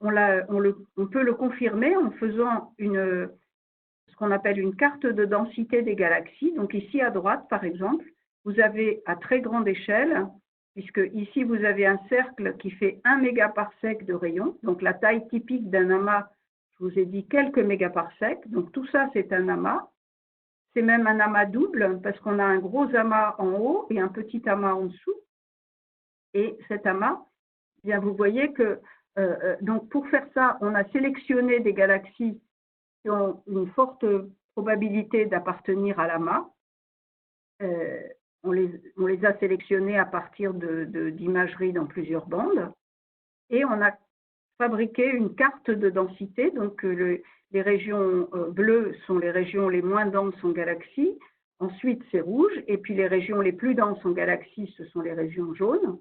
On peut le confirmer en faisant ce qu'on appelle une carte de densité des galaxies. Donc ici à droite, par exemple, vous avez à très grande échelle, puisque ici vous avez un cercle qui fait 1 mégaparsec de rayon. Donc la taille typique d'un amas, je vous ai dit quelques mégaparsecs. Donc tout ça, c'est un amas. C'est même un amas double, parce qu'on a un gros amas en haut et un petit amas en dessous. Et cet amas, eh bien, vous voyez que donc pour faire ça, on a sélectionné des galaxies qui ont une forte probabilité d'appartenir à l'amas. On les a sélectionnées à partir d'imagerie dans plusieurs bandes. Et on a fabriqué une carte de densité. Donc, les régions bleues sont les régions les moins denses en galaxies. Ensuite, c'est rouge. Et puis, les régions les plus denses en galaxies, ce sont les régions jaunes.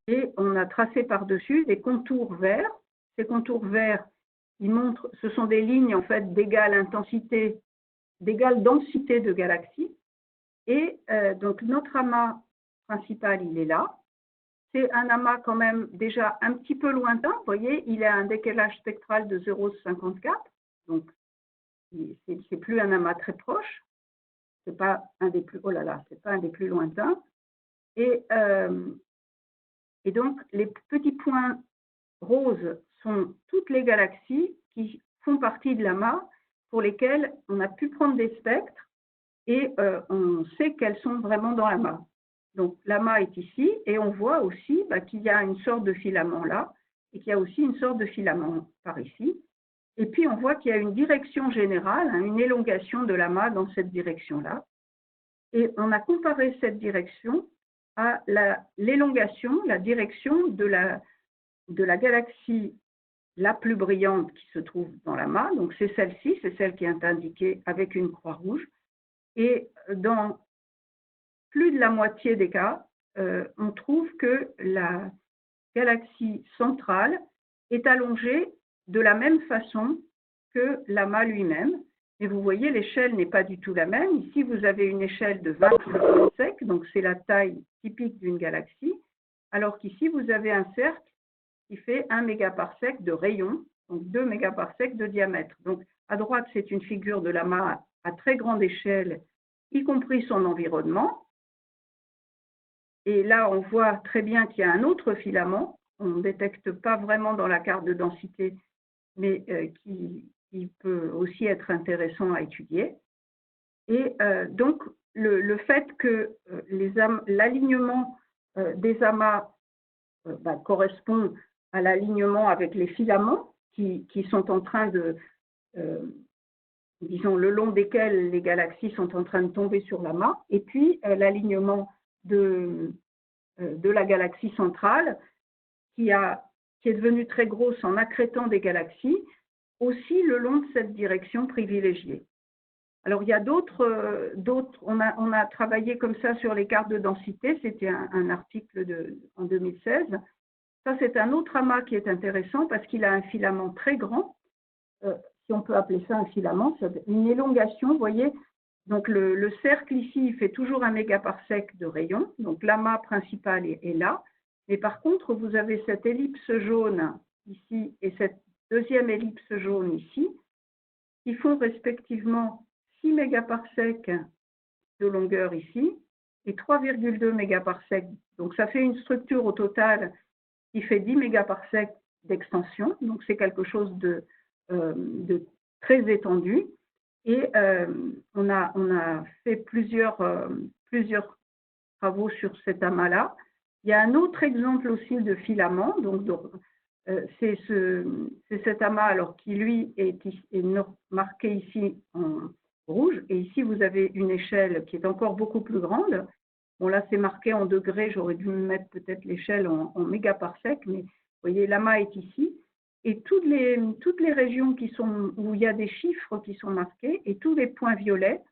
Et on a tracé par-dessus des contours verts. Ces contours verts, ce sont des lignes en fait d'égale intensité, d'égale densité de galaxies. Et donc notre amas principal, il est là. C'est un amas quand même déjà un petit peu lointain. Vous voyez, il a un décalage spectral de 0,54. Donc c'est plus un amas très proche. C'est pas un des plus. Oh là là, c'est pas un des plus lointains. Et donc les petits points roses sont toutes les galaxies qui font partie de l'amas pour lesquelles on a pu prendre des spectres et on sait qu'elles sont vraiment dans l'amas. Donc l'amas est ici et on voit aussi qu'il y a une sorte de filament là et qu'il y a aussi une sorte de filament par ici. Et puis on voit qu'il y a une direction générale, une élongation de l'amas dans cette direction-là. Et on a comparé cette direction à l'élongation, la direction de la galaxie la plus brillante qui se trouve dans l'amas. Donc c'est celle-ci, c'est celle qui est indiquée avec une croix rouge. Et dans plus de la moitié des cas, on trouve que galaxie centrale est allongé de la même façon que l'amas lui-même. Et vous voyez, l'échelle n'est pas du tout la même. Ici, vous avez une échelle de 20 km, donc c'est la taille typique d'une galaxie, alors qu'ici, vous avez un cercle qui fait 1 mégaparsec de rayon, donc 2 mégaparsecs de diamètre. Donc, à droite, c'est une figure de l'amas à très grande échelle, y compris son environnement. Et là, on voit très bien qu'il y a un autre filament. On ne détecte pas vraiment dans la carte de densité, mais qui peut aussi être intéressant à étudier. Et donc, le fait que l'alignement des amas correspond à l'alignement avec les filaments qui sont en train de, disons, le long desquels les galaxies sont en train de tomber sur l'amas, et puis l'alignement de la galaxie centrale qui est devenue très grosse en accrétant des galaxies, aussi le long de cette direction privilégiée. Alors, il y a d'autres, on a travaillé comme ça sur les cartes de densité, c'était un article en 2016. Ça, c'est un autre amas qui est intéressant parce qu'il a un filament très grand, si on peut appeler ça un filament, c'est une élongation, vous voyez. Donc, le cercle ici, il fait toujours 1 mégaparsec de rayon, donc l'amas principal est là. Mais par contre, vous avez cette ellipse jaune ici et cette deuxième ellipse jaune ici, qui font respectivement 6 mégaparsecs de longueur ici et 3,2 mégaparsecs. Donc, ça fait une structure au total qui fait 10 mégaparsecs d'extension. Donc, c'est quelque chose de très étendu. Et on a fait plusieurs travaux sur cet amas-là. Il y a un autre exemple aussi de filament. Donc c'est cet amas alors, qui, lui, est marqué ici en rouge. Et ici, vous avez une échelle qui est encore beaucoup plus grande. Bon, là, c'est marqué en degrés. J'aurais dû mettre peut-être l'échelle en mégaparsec. Mais vous voyez, l'amas est ici. Et toutes les régions où il y a des chiffres qui sont marqués et tous les points violets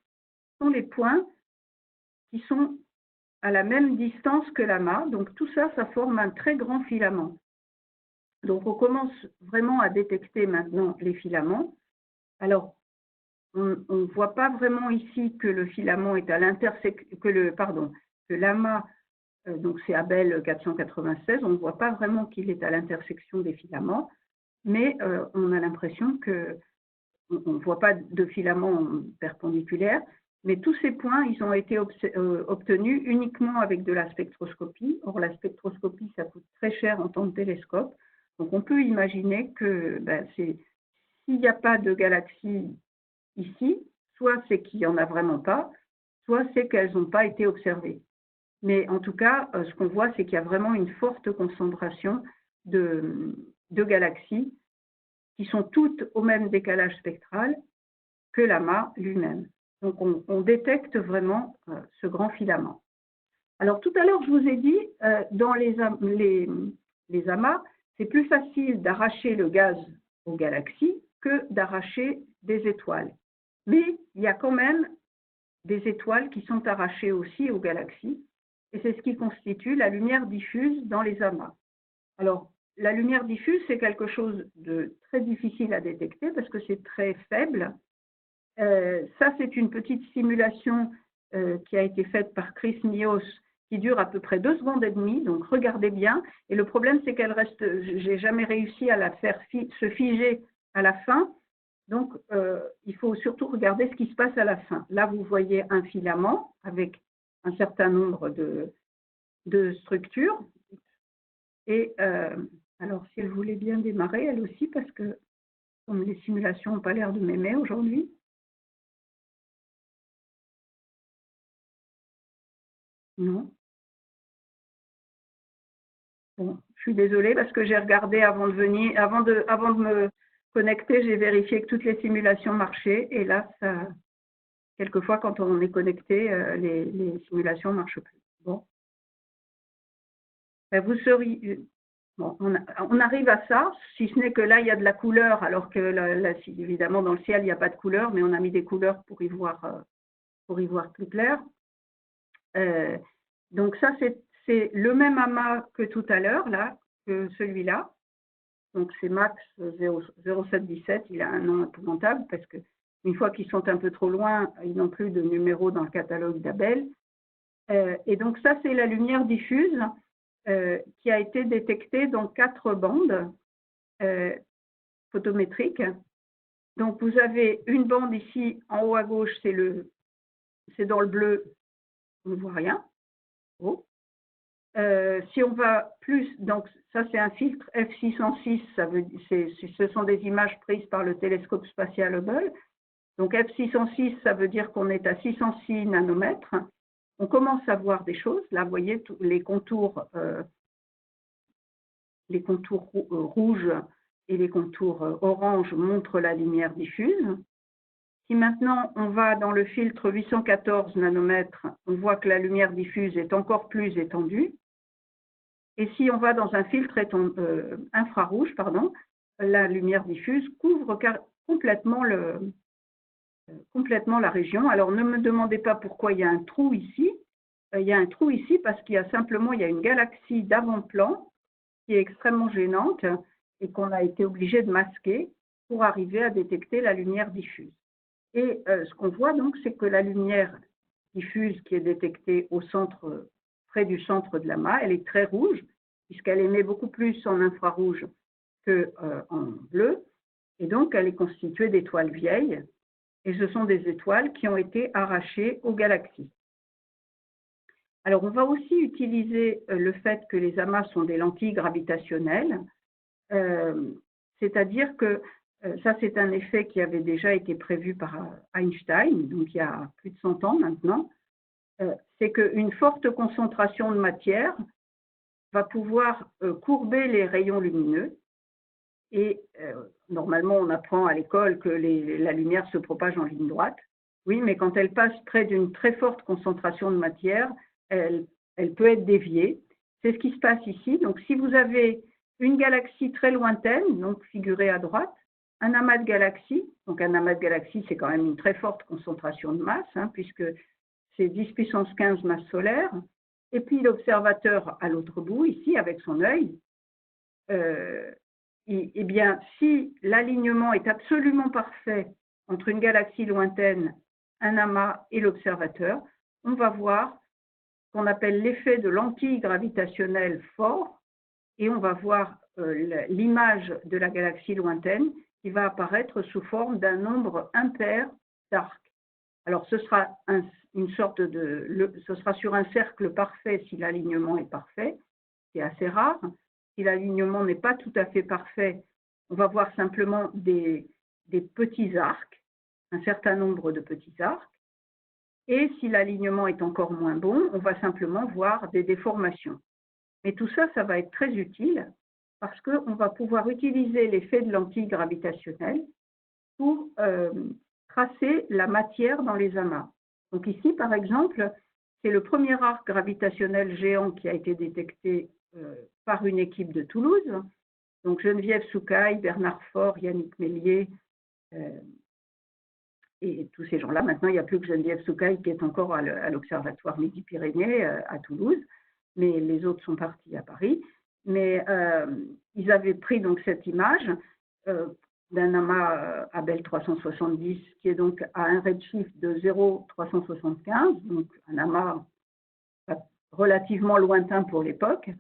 sont les points qui sont à la même distance que l'amas. Donc tout ça, ça forme un très grand filament. Donc on commence vraiment à détecter maintenant les filaments. Alors, on ne voit pas vraiment ici que le filament est à l'intersection, que l'amas, donc c'est Abel 496, on ne voit pas vraiment qu'il est à l'intersection des filaments. Mais on a l'impression qu'on ne voit pas de filaments perpendiculaires, mais tous ces points, ils ont été obtenus uniquement avec de la spectroscopie. Or, la spectroscopie, ça coûte très cher en tant que télescope. Donc, on peut imaginer que s'il n'y a pas de galaxies ici, soit c'est qu'il n'y en a vraiment pas, soit c'est qu'elles n'ont pas été observées. Mais en tout cas, ce qu'on voit, c'est qu'il y a vraiment une forte concentration de galaxies qui sont toutes au même décalage spectral que l'amas lui-même. Donc, on détecte vraiment ce grand filament. Alors, tout à l'heure, je vous ai dit, dans les amas, c'est plus facile d'arracher le gaz aux galaxies que d'arracher des étoiles. Mais il y a quand même des étoiles qui sont arrachées aussi aux galaxies, et c'est ce qui constitue la lumière diffuse dans les amas. Alors, la lumière diffuse, c'est quelque chose de très difficile à détecter parce que c'est très faible. Ça, c'est une petite simulation qui a été faite par Chris Mios, qui dure à peu près 2 secondes et demie, donc regardez bien. Et le problème, c'est qu'elle reste, j'ai jamais réussi à la faire se figer à la fin. Donc, il faut surtout regarder ce qui se passe à la fin. Là, vous voyez un filament avec un certain nombre de structures. Et alors, si elle voulait bien démarrer, elle aussi, parce que comme les simulations n'ont pas l'air de m'aimer aujourd'hui. Non. Bon, je suis désolée parce que j'ai regardé avant de venir, avant de me connecter, j'ai vérifié que toutes les simulations marchaient. Et là, quelquefois, quand on est connecté, les simulations ne marchent plus. Bon. Ben, vous seriez... Bon, on arrive à ça, si ce n'est que là, il y a de la couleur, alors que là, évidemment, dans le ciel, il n'y a pas de couleur, mais on a mis des couleurs pour y voir plus clair. Donc ça, c'est le même amas que tout à l'heure, là, que celui-là. Donc c'est Max 0717, il a un nom épouvantable parce que une fois qu'ils sont un peu trop loin, ils n'ont plus de numéro dans le catalogue d'Abel. Et donc ça, c'est la lumière diffuse qui a été détectée dans 4 bandes photométriques. Donc vous avez une bande ici en haut à gauche, c'est dans le bleu, on ne voit rien. Oh. Si on va plus, donc ça c'est un filtre F606, ce sont des images prises par le télescope spatial Hubble. Donc F606, ça veut dire qu'on est à 606 nanomètres. On commence à voir des choses. Là, vous voyez, les contours rouges et les contours orange montrent la lumière diffuse. Si maintenant on va dans le filtre 814 nanomètres, on voit que la lumière diffuse est encore plus étendue. Et si on va dans un filtre infrarouge, la lumière diffuse couvre complètement la région. Alors ne me demandez pas pourquoi il y a un trou ici. Il y a un trou ici parce qu'il y a une galaxie d'avant-plan qui est extrêmement gênante et qu'on a été obligé de masquer pour arriver à détecter la lumière diffuse. Et ce qu'on voit donc, c'est que la lumière diffuse qui est détectée près du centre de l'amas, elle est très rouge, puisqu'elle émet beaucoup plus en infrarouge qu'en bleu, et donc elle est constituée d'étoiles vieilles, et ce sont des étoiles qui ont été arrachées aux galaxies. Alors on va aussi utiliser le fait que les amas sont des lentilles gravitationnelles, c'est-à-dire que ça c'est un effet qui avait déjà été prévu par Einstein, donc il y a plus de 100 ans maintenant, c'est qu'une forte concentration de matière va pouvoir courber les rayons lumineux. Et normalement, on apprend à l'école que la lumière se propage en ligne droite. Oui, mais quand elle passe près d'une très forte concentration de matière, elle peut être déviée. C'est ce qui se passe ici. Donc, si vous avez une galaxie très lointaine, donc figurée à droite, un amas de galaxies, donc un amas de galaxies, c'est quand même une très forte concentration de masse, puisque c'est 10 puissance 15 masse solaire, et puis l'observateur à l'autre bout, ici, avec son œil, eh bien, si l'alignement est absolument parfait entre une galaxie lointaine, un amas et l'observateur, on va voir ce qu'on appelle l'effet de lentille gravitationnelle fort, et on va voir l'image de la galaxie lointaine qui va apparaître sous forme d'un nombre impair d'arcs. Alors, ce sera ce sera sur un cercle parfait si l'alignement est parfait, c'est assez rare. Si l'alignement n'est pas tout à fait parfait, on va voir simplement des petits arcs, un certain nombre de petits arcs. Et si l'alignement est encore moins bon, on va simplement voir des déformations. Mais tout ça, ça va être très utile parce qu'on va pouvoir utiliser l'effet de lentille gravitationnelle pour tracer la matière dans les amas. Donc ici, par exemple, c'est le premier arc gravitationnel géant qui a été détecté par une équipe de Toulouse. Donc Geneviève Soucaille, Bernard Faure, Yannick Mélier et tous ces gens-là. Maintenant, il n'y a plus que Geneviève Soucaille qui est encore à l'Observatoire Midi-Pyrénées à Toulouse, mais les autres sont partis à Paris. Mais ils avaient pris donc cette image d'un amas Abel 370 qui est donc à un redshift de 0,375, donc un amas relativement lointain pour l'époque.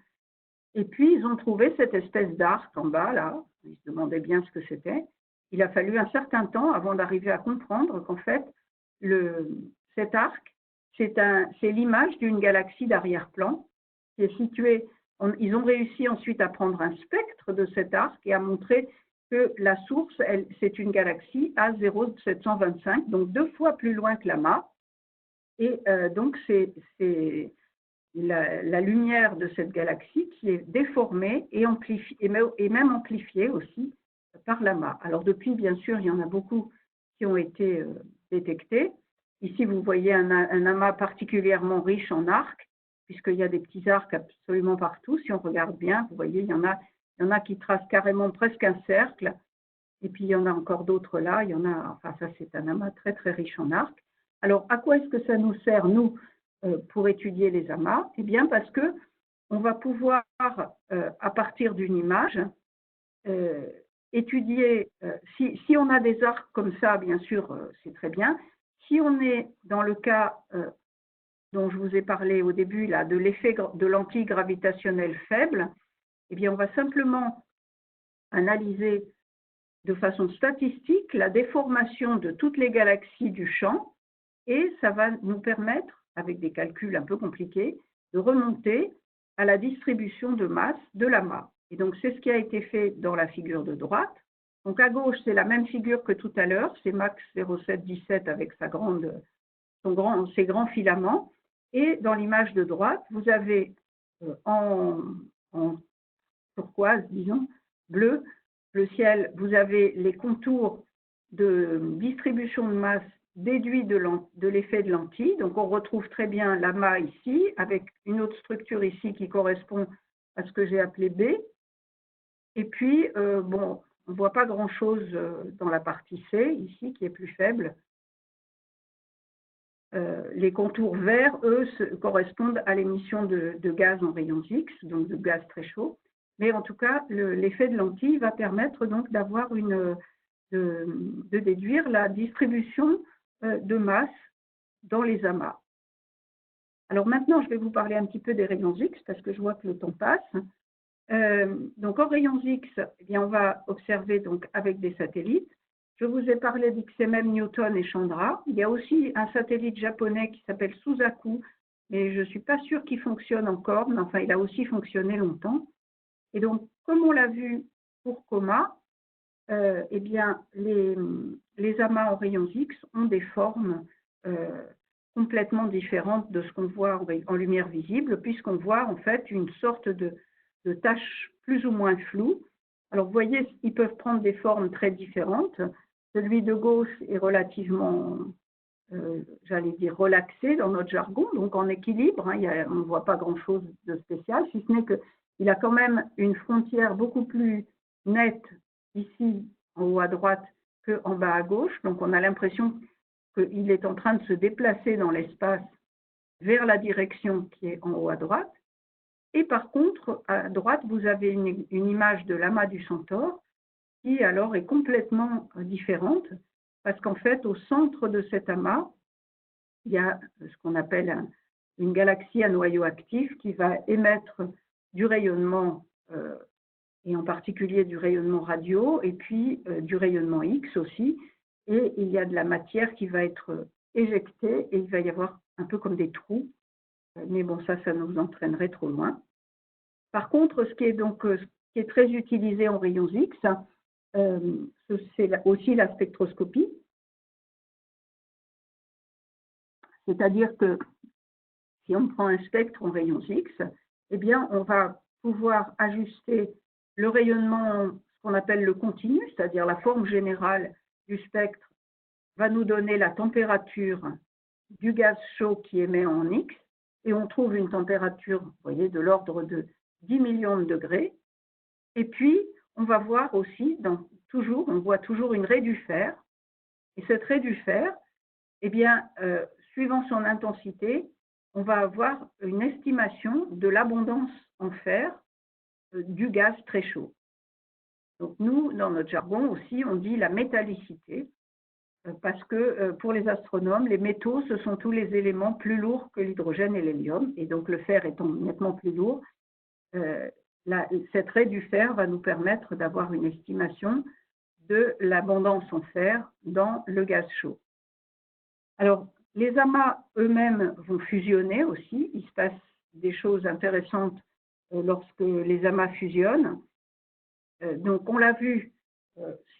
Et puis, ils ont trouvé cette espèce d'arc en bas, là. Ils se demandaient bien ce que c'était. Il a fallu un certain temps avant d'arriver à comprendre qu'en fait, cet arc, c'est l'image d'une galaxie d'arrière-plan qui est située. Ils ont réussi ensuite à prendre un spectre de cet arc et à montrer que la source, c'est une galaxie à 0,725, donc 2 fois plus loin que l'amas. Et donc, c'est la lumière de cette galaxie qui est déformée et même amplifiée aussi par l'amas. Alors depuis, bien sûr, il y en a beaucoup qui ont été détectés. Ici, vous voyez un amas particulièrement riche en arcs, puisqu'il y a des petits arcs absolument partout. Si on regarde bien, vous voyez, il y en a qui tracent carrément presque un cercle, et puis il y en a encore d'autres là. Enfin ça c'est un amas très très riche en arcs. Alors à quoi est-ce que ça nous sert, nous, pour étudier les amas? Eh bien parce que on va pouvoir, à partir d'une image, étudier, si on a des arcs comme ça, bien sûr, c'est très bien. Si on est dans le cas dont je vous ai parlé au début, là, de l'effet de lentille gravitationnelle faible, eh bien, on va simplement analyser de façon statistique la déformation de toutes les galaxies du champ et ça va nous permettre, avec des calculs un peu compliqués, de remonter à la distribution de masse de l'amas. Et donc, c'est ce qui a été fait dans la figure de droite. Donc, à gauche, c'est la même figure que tout à l'heure, c'est Max 0717 avec ses grands filaments. Et dans l'image de droite, vous avez en turquoise, disons, bleu, le ciel, vous avez les contours de distribution de masse déduits de l'effet de lentille. Donc, on retrouve très bien l'amas ici, avec une autre structure ici qui correspond à ce que j'ai appelé B. Et puis, bon, on ne voit pas grand-chose dans la partie C, ici, qui est plus faible. Les contours verts, eux, correspondent à l'émission de gaz en rayons X, donc de gaz très chaud. Mais en tout cas, l'effet de lentille va permettre donc d'avoir de déduire la distribution de masse dans les amas. Alors maintenant, je vais vous parler un petit peu des rayons X parce que je vois que le temps passe. Donc en rayons X, eh bien, on va observer donc avec des satellites. Je vous ai parlé d'XMM, Newton et Chandra. Il y a aussi un satellite japonais qui s'appelle Suzaku, mais je ne suis pas sûre qu'il fonctionne encore, mais enfin, il a aussi fonctionné longtemps. Et donc, comme on l'a vu pour COMA, eh bien, les amas en rayons X ont des formes complètement différentes de ce qu'on voit en lumière visible, puisqu'on voit en fait une sorte de taches plus ou moins floues. Alors, vous voyez, ils peuvent prendre des formes très différentes. Celui de gauche est relativement, j'allais dire, relaxé dans notre jargon, donc en équilibre. Hein, on ne voit pas grand-chose de spécial, si ce n'est qu'il a quand même une frontière beaucoup plus nette ici, en haut à droite, qu'en bas à gauche. Donc, on a l'impression qu'il est en train de se déplacer dans l'espace vers la direction qui est en haut à droite. Et par contre, à droite, vous avez une image de l'amas du Centaure qui alors est complètement différente parce qu'en fait, au centre de cet amas, il y a ce qu'on appelle une galaxie à noyau actif qui va émettre du rayonnement et en particulier du rayonnement radio et puis du rayonnement X aussi. Et il y a de la matière qui va être éjectée et il va y avoir un peu comme des trous. Mais bon, ça nous entraînerait trop loin. Par contre, ce qui est très utilisé en rayons X, c'est aussi la spectroscopie. C'est-à-dire que si on prend un spectre en rayons X, eh bien, on va pouvoir ajuster le rayonnement, ce qu'on appelle le continu, c'est-à-dire la forme générale du spectre, va nous donner la température du gaz chaud qui émet en X, et on trouve une température, vous voyez, de l'ordre de 10 millions de degrés. Et puis, on va voir aussi, on voit toujours une raie du fer. Et cette raie du fer, eh bien, suivant son intensité, on va avoir une estimation de l'abondance en fer du gaz très chaud. Donc, nous, dans notre jargon aussi, on dit la métallicité, parce que pour les astronomes, les métaux, ce sont tous les éléments plus lourds que l'hydrogène et l'hélium. Et donc, le fer étant nettement plus lourd, cette raie du fer va nous permettre d'avoir une estimation de l'abondance en fer dans le gaz chaud. Alors, les amas eux-mêmes vont fusionner aussi. Il se passe des choses intéressantes lorsque les amas fusionnent. Donc, on l'a vu,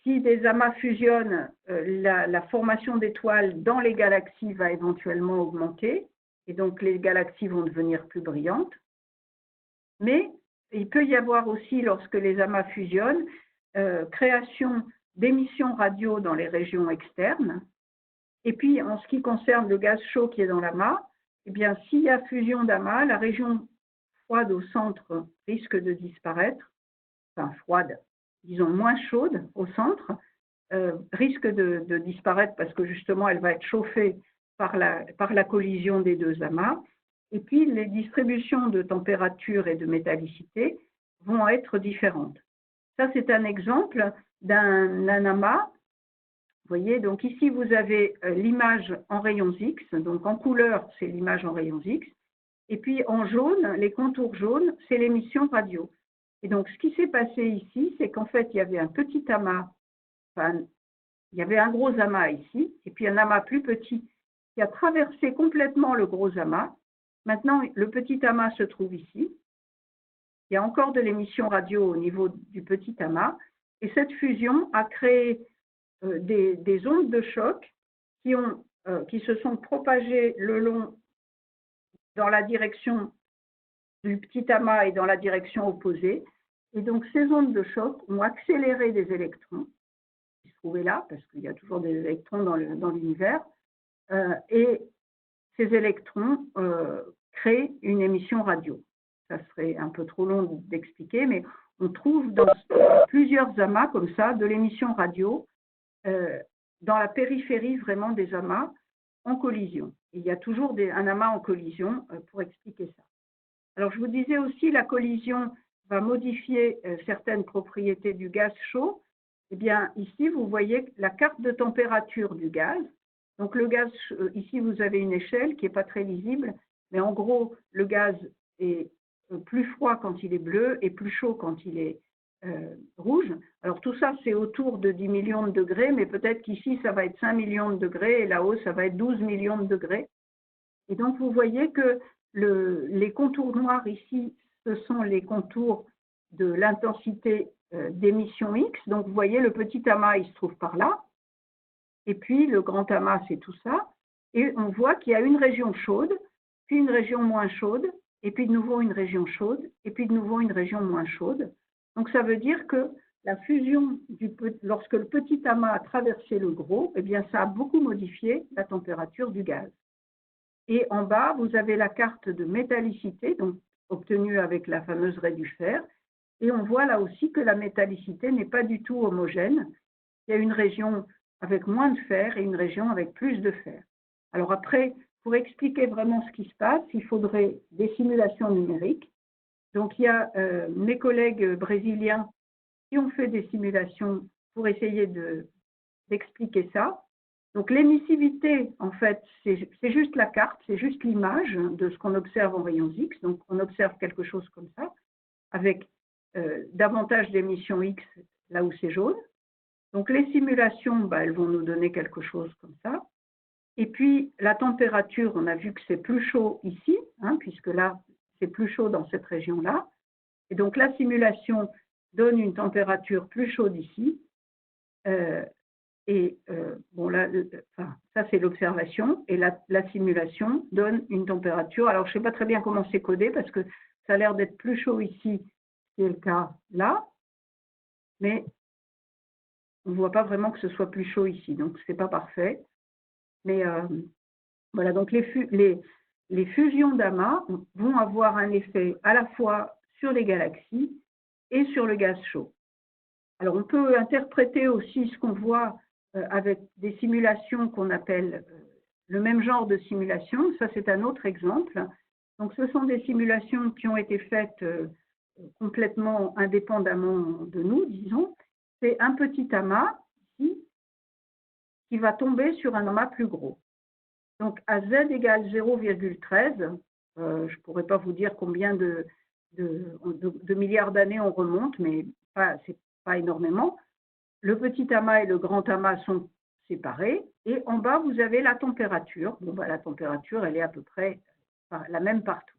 si des amas fusionnent, la formation d'étoiles dans les galaxies va éventuellement augmenter, et donc les galaxies vont devenir plus brillantes. Mais il peut y avoir aussi, lorsque les amas fusionnent, création d'émissions radio dans les régions externes. Et puis, en ce qui concerne le gaz chaud qui est dans l'amas, eh bien, s'il y a fusion d'amas, la région froide au centre risque de disparaître, enfin froide, disons moins chaude au centre, risque de disparaître parce que justement, elle va être chauffée par la collision des deux amas. Et puis, les distributions de température et de métallicité vont être différentes. Ça, c'est un exemple d'un amas. Vous voyez, donc ici, vous avez l'image en rayons X. Donc, en couleur, c'est l'image en rayons X. Et puis, en jaune, les contours jaunes, c'est l'émission radio. Et donc, ce qui s'est passé ici, c'est qu'en fait, il y avait un petit amas, enfin, il y avait un gros amas ici, et puis un amas plus petit qui a traversé complètement le gros amas. Maintenant, le petit amas se trouve ici. Il y a encore de l'émission radio au niveau du petit amas. Et cette fusion a créé des ondes de choc qui se sont propagées le long dans la direction du petit amas et dans la direction opposée. Et donc, ces ondes de choc ont accéléré des électrons qui se trouvaient là, parce qu'il y a toujours des électrons dans l'univers. Et ces électrons créent une émission radio. Ça serait un peu trop long d'expliquer, mais on trouve dans plusieurs amas comme ça de l'émission radio dans la périphérie vraiment des amas en collision. Et il y a toujours un amas en collision pour expliquer ça. Alors, je vous disais aussi, la collision va modifier certaines propriétés du gaz chaud. Eh bien, ici, vous voyez la carte de température du gaz. Donc, le gaz, ici, vous avez une échelle qui n'est pas très lisible, mais en gros, le gaz est plus froid quand il est bleu et plus chaud quand il est rouge. Alors, tout ça, c'est autour de 10 millions de degrés, mais peut-être qu'ici, ça va être 5 millions de degrés et là-haut, ça va être 12 millions de degrés. Et donc, vous voyez que les contours noirs ici, ce sont les contours de l'intensité d'émission X. Donc, vous voyez, le petit amas, il se trouve par là. Et puis, le grand amas, c'est tout ça. Et on voit qu'il y a une région chaude, puis une région moins chaude, et puis de nouveau une région chaude, et puis de nouveau une région moins chaude. Donc, ça veut dire que la fusion, lorsque le petit amas a traversé le gros, eh bien, ça a beaucoup modifié la température du gaz. Et en bas, vous avez la carte de métallicité, donc obtenue avec la fameuse raie du fer. Et on voit là aussi que la métallicité n'est pas du tout homogène. Il y a une région avec moins de fer et une région avec plus de fer. Alors après, pour expliquer vraiment ce qui se passe, il faudrait des simulations numériques. Donc il y a mes collègues brésiliens qui ont fait des simulations pour essayer d'expliquer ça. Donc l'émissivité, en fait, c'est juste la carte, c'est juste l'image de ce qu'on observe en rayons X. Donc on observe quelque chose comme ça, avec davantage d'émissions X là où c'est jaune. Donc les simulations, elles vont nous donner quelque chose comme ça. Et puis la température, on a vu que c'est plus chaud ici, puisque là, c'est plus chaud dans cette région-là. Et donc la simulation donne une température plus chaude ici. Bon, là, ça c'est l'observation. Et la simulation donne une température. Alors je ne sais pas très bien comment c'est codé, parce que ça a l'air d'être plus chaud ici, ce qui est le cas là. Mais on ne voit pas vraiment que ce soit plus chaud ici, donc ce n'est pas parfait. Mais voilà, donc les fusions d'amas vont avoir un effet à la fois sur les galaxies et sur le gaz chaud. Alors on peut interpréter aussi ce qu'on voit avec des simulations qu'on appelle le même genre de simulation. Ça, c'est un autre exemple. Donc ce sont des simulations qui ont été faites complètement indépendamment de nous, disons. C'est un petit amas ici qui va tomber sur un amas plus gros. Donc à z égale 0,13, je ne pourrais pas vous dire combien de milliards d'années on remonte, mais ce n'est pas énormément. Le petit amas et le grand amas sont séparés. Et en bas, vous avez la température. Bon, la température, elle est à peu près la même partout.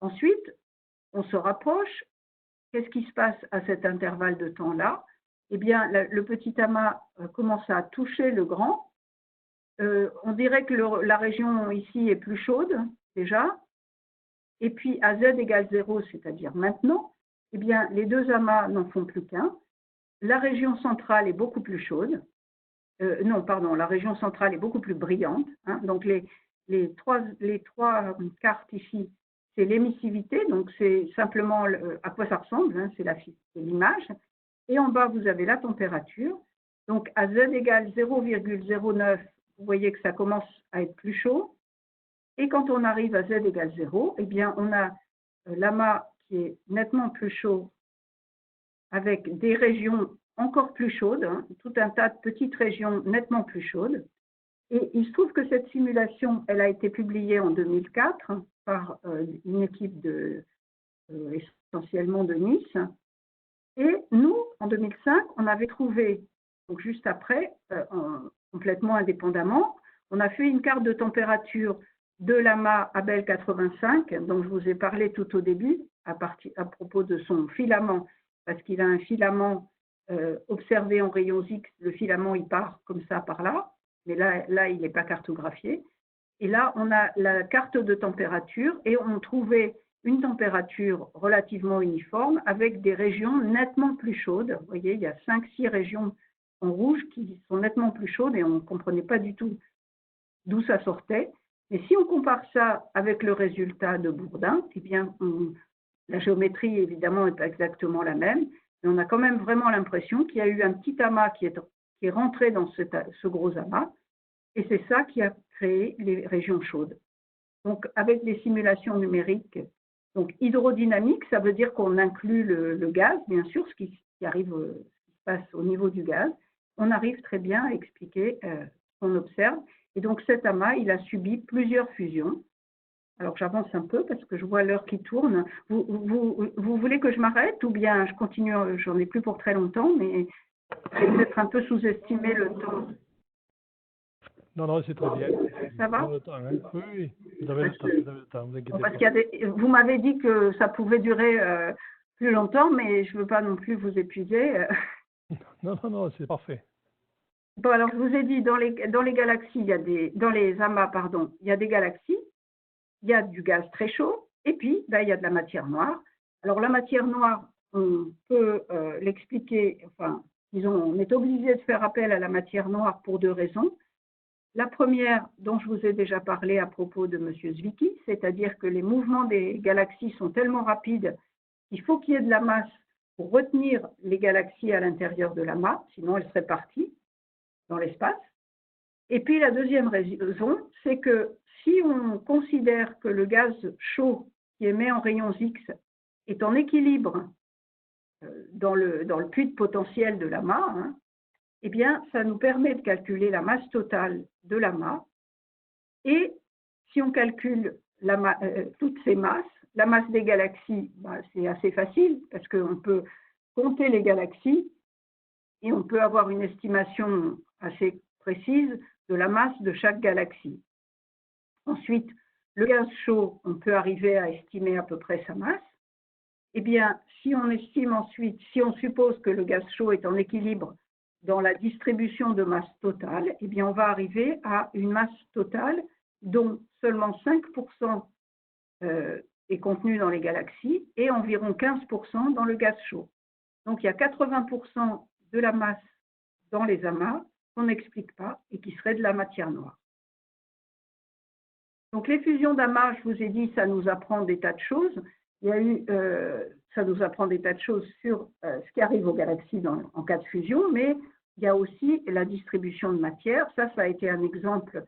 Ensuite, on se rapproche. Qu'est-ce qui se passe à cet intervalle de temps-là? Eh bien, le petit amas commence à toucher le grand. On dirait que la région ici est plus chaude, déjà. Et puis, à z égale 0, c'est-à-dire maintenant, eh bien, les deux amas n'en font plus qu'un. La région centrale est beaucoup plus chaude. La région centrale est beaucoup plus brillante. Donc, les trois cartes ici, c'est l'émissivité. Donc, c'est simplement à quoi ça ressemble, c'est l'image. Et en bas, vous avez la température. Donc, à z égale 0,09, vous voyez que ça commence à être plus chaud. Et quand on arrive à Z égale 0, eh bien, on a l'amas qui est nettement plus chaud avec des régions encore plus chaudes, hein, tout un tas de petites régions nettement plus chaudes. Et il se trouve que cette simulation, elle a été publiée en 2004 par une équipe essentiellement de Nice. Et nous, en 2005, on avait trouvé, donc juste après, complètement indépendamment, on a fait une carte de température de l'amas Abel 85, dont je vous ai parlé tout au début, à propos de son filament, parce qu'il a un filament observé en rayons X, le filament il part comme ça par là, mais là il n'est pas cartographié. Et là, on a la carte de température et on trouvait une température relativement uniforme avec des régions nettement plus chaudes. Vous voyez, il y a 5-6 régions en rouge qui sont nettement plus chaudes et on ne comprenait pas du tout d'où ça sortait. Mais si on compare ça avec le résultat de Bourdin, eh bien, la géométrie, évidemment, n'est pas exactement la même, mais on a quand même vraiment l'impression qu'il y a eu un petit amas qui est rentré dans ce gros amas, et c'est ça qui a créé les régions chaudes. Donc, avec des simulations numériques, donc hydrodynamique, ça veut dire qu'on inclut le gaz, bien sûr, ce qui se passe au niveau du gaz. On arrive très bien à expliquer ce qu'on observe. Et donc, cet amas, il a subi plusieurs fusions. Alors, j'avance un peu parce que je vois l'heure qui tourne. Vous voulez que je m'arrête ou bien je continue? J'en ai plus pour très longtemps, mais j'ai peut-être un peu sous-estimé le temps. Non, c'est très bien. Ça va? Le temps, hein. Oui, vous avez le temps, vous inquiétez parce pas. vous m'avez dit que ça pouvait durer plus longtemps, mais je ne veux pas non plus vous épuiser. Non, c'est parfait. Bon, alors je vous ai dit, dans les galaxies, dans les amas, pardon, il y a des galaxies, il y a du gaz très chaud, et puis il y a de la matière noire. Alors la matière noire, on peut l'expliquer, enfin, disons, on est obligé de faire appel à la matière noire pour 2 raisons. La première, dont je vous ai déjà parlé à propos de M. Zwicky, c'est-à-dire que les mouvements des galaxies sont tellement rapides qu'il faut qu'il y ait de la masse pour retenir les galaxies à l'intérieur de l'amas, sinon elles seraient parties dans l'espace. Et puis la deuxième raison, c'est que si on considère que le gaz chaud qui émet en rayons X est en équilibre dans le puits de potentiel de l'amas, hein, eh bien, ça nous permet de calculer la masse totale de l'amas. Et si on calcule toutes ces masses, la masse des galaxies, c'est assez facile parce qu'on peut compter les galaxies et on peut avoir une estimation assez précise de la masse de chaque galaxie. Ensuite, le gaz chaud, on peut arriver à estimer à peu près sa masse. Eh bien, si on estime ensuite, si on suppose que le gaz chaud est en équilibre dans la distribution de masse totale, eh bien, on va arriver à une masse totale dont seulement 5% est contenu dans les galaxies et environ 15% dans le gaz chaud. Donc, il y a 80% de la masse dans les amas qu'on n'explique pas et qui serait de la matière noire. Donc, les fusions d'amas, je vous ai dit, ça nous apprend des tas de choses. Ça nous apprend des tas de choses sur ce qui arrive aux galaxies en cas de fusion, mais il y a aussi la distribution de matière. Ça a été un exemple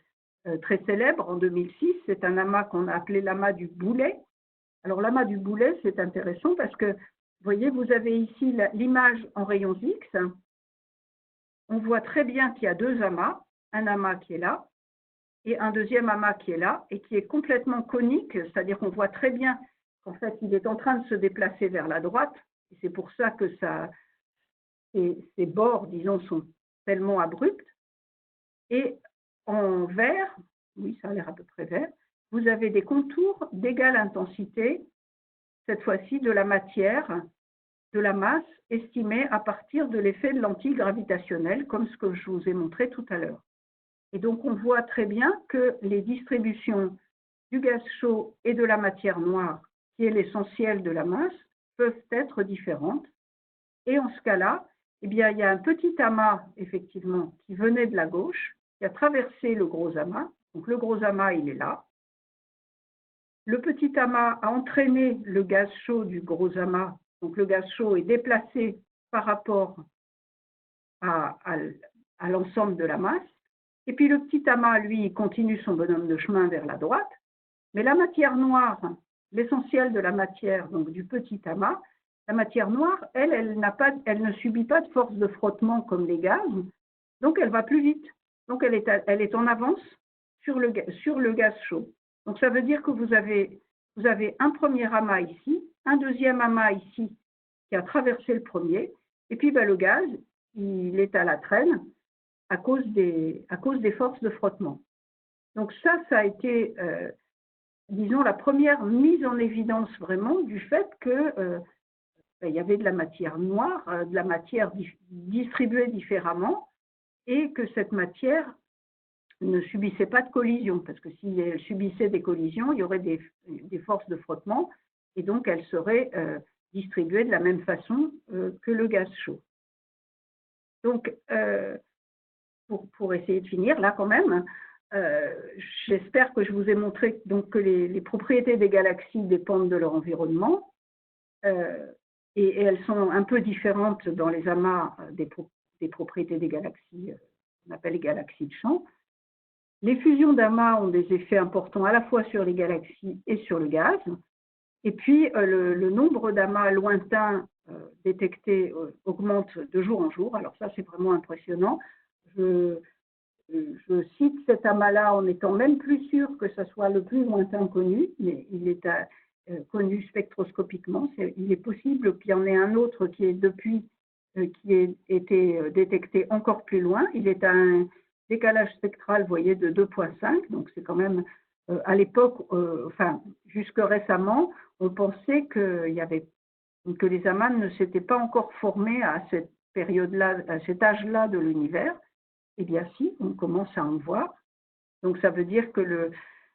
très célèbre en 2006. C'est un amas qu'on a appelé l'amas du boulet. Alors, l'amas du boulet, c'est intéressant parce que, vous voyez, vous avez ici l'image en rayons X. On voit très bien qu'il y a 2 amas, un amas qui est là et un deuxième amas qui est là et qui est complètement conique, c'est-à-dire qu'on voit très bien qu'en fait, il est en train de se déplacer vers la droite. Et c'est pour ça que ces bords, disons, sont tellement abrupts. Et en vert, oui, ça a l'air à peu près vert, vous avez des contours d'égale intensité, cette fois-ci de la matière, de la masse estimée à partir de l'effet de lentille gravitationnelle, comme ce que je vous ai montré tout à l'heure. Et donc, on voit très bien que les distributions du gaz chaud et de la matière noire, qui est l'essentiel de la masse, peuvent être différentes. Et en ce cas-là, eh bien, il y a un petit amas, effectivement, qui venait de la gauche, qui a traversé le gros amas. Donc, le gros amas, il est là. Le petit amas a entraîné le gaz chaud du gros amas. Donc, le gaz chaud est déplacé par rapport à l'ensemble de la masse. Et puis, le petit amas, lui, il continue son bonhomme de chemin vers la droite. Mais la matière noire, l'essentiel de la matière, donc du petit amas, la matière noire, elle ne subit pas de force de frottement comme les gaz, donc elle va plus vite. Donc elle est en avance sur le gaz chaud. Donc ça veut dire que vous avez un premier amas ici, un deuxième amas ici qui a traversé le premier, et puis le gaz, il est à la traîne à cause des forces de frottement. Donc ça a été, disons, la première mise en évidence vraiment du fait que il y avait de la matière noire, de la matière distribuée différemment, et que cette matière ne subissait pas de collision, parce que si elle subissait des collisions, il y aurait des forces de frottement, et donc elle serait distribuée de la même façon que le gaz chaud. Donc, pour essayer de finir, là quand même, j'espère que je vous ai montré donc, que les propriétés des galaxies dépendent de leur environnement, et elles sont un peu différentes dans les amas des propriétés des galaxies, qu'on appelle les galaxies de champ. Les fusions d'amas ont des effets importants à la fois sur les galaxies et sur le gaz. Et puis, le nombre d'amas lointains détectés augmente de jour en jour. Alors ça, c'est vraiment impressionnant. Je cite cet amas-là en étant même plus sûr que ce soit le plus lointain connu, mais il est connu spectroscopiquement. Il est possible qu'il y en ait un autre qui est depuis qui ait été détecté encore plus loin. Il est à un décalage spectral, vous voyez, de 2,5. Donc c'est quand même, à l'époque, enfin jusque récemment, on pensait que les amas ne s'étaient pas encore formés à cette période-là, à cet âge-là de l'univers. Eh bien si, on commence à en voir. Donc ça veut dire que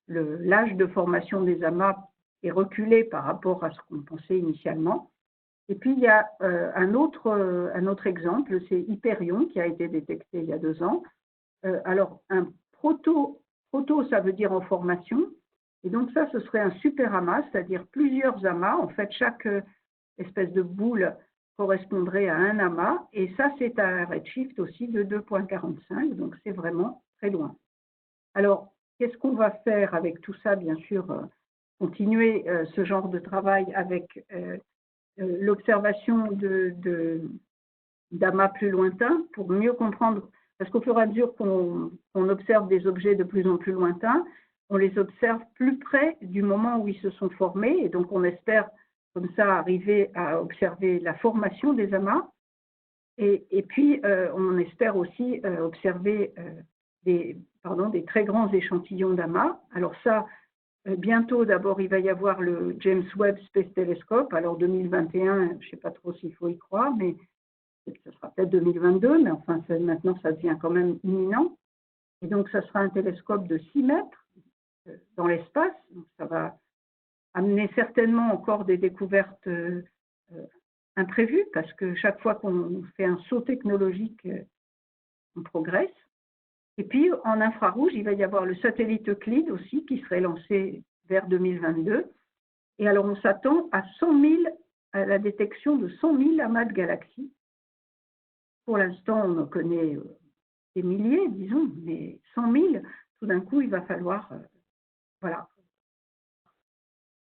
l'âge de formation des amas est reculé par rapport à ce qu'on pensait initialement. Et puis il y a un autre exemple, c'est Hyperion qui a été détecté il y a 2 ans. Alors un proto, ça veut dire en formation, et donc ça ce serait un super amas, c'est-à-dire plusieurs amas. En fait, chaque espèce de boule correspondrait à un amas, et ça c'est un redshift aussi de 2,45, donc c'est vraiment très loin. Alors, qu'est-ce qu'on va faire avec tout ça? Bien sûr, continuer ce genre de travail avec l'observation d'amas plus lointains pour mieux comprendre, parce qu'au fur et à mesure qu'on observe des objets de plus en plus lointains, on les observe plus près du moment où ils se sont formés, et donc on espère comme ça arriver à observer la formation des amas, et puis on espère aussi observer des très grands échantillons d'amas. Alors ça, bientôt, d'abord, il va y avoir le James Webb Space Telescope. Alors 2021, je ne sais pas trop s'il faut y croire, mais ce sera peut-être 2022, mais enfin, maintenant, ça devient quand même imminent. Et donc, ça sera un télescope de 6 mètres dans l'espace. Donc, ça va amener certainement encore des découvertes imprévues, parce que chaque fois qu'on fait un saut technologique, on progresse. Et puis, en infrarouge, il va y avoir le satellite Euclide aussi, qui serait lancé vers 2022. Et alors, on s'attend à la détection de 100 000 amas de galaxies. Pour l'instant, on en connaît des milliers, disons, mais 100 000, tout d'un coup, il va falloir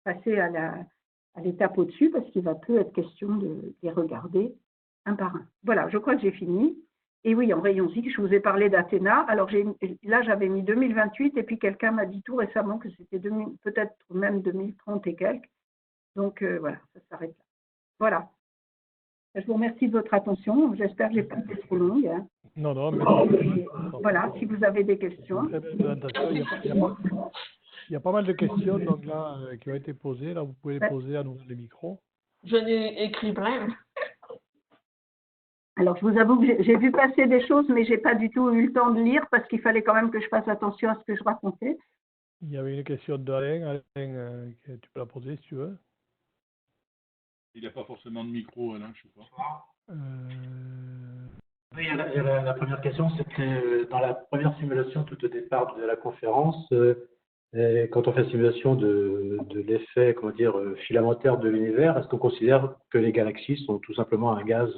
passer à l'étape au-dessus, parce qu'il va plus être question de les regarder un par un. Voilà, je crois que j'ai fini. Et oui, en rayon X, je vous ai parlé d'Athéna. Alors là, j'avais mis 2028, et puis quelqu'un m'a dit tout récemment que c'était peut-être même 2030 et quelques. Donc voilà, ça s'arrête là. Voilà. Je vous remercie de votre attention. J'espère que je n'ai pas été trop longue. Hein. Non, mais voilà, si vous avez des questions. Il y a pas mal de questions donc là, qui ont été posées. Là, vous pouvez les poser à nouveau les micros. Je n'ai écrit plein. Alors, je vous avoue que j'ai vu passer des choses, mais je n'ai pas du tout eu le temps de lire parce qu'il fallait quand même que je fasse attention à ce que je racontais. Il y avait une question d'Alain. Alain, tu peux la poser si tu veux. Il n'y a pas forcément de micro, Alain, je ne sais pas. Oui, la première question, c'était dans la première simulation tout au départ de la conférence, quand on fait la simulation de l'effet, comment dire, filamentaire de l'univers, est-ce qu'on considère que les galaxies sont tout simplement un gaz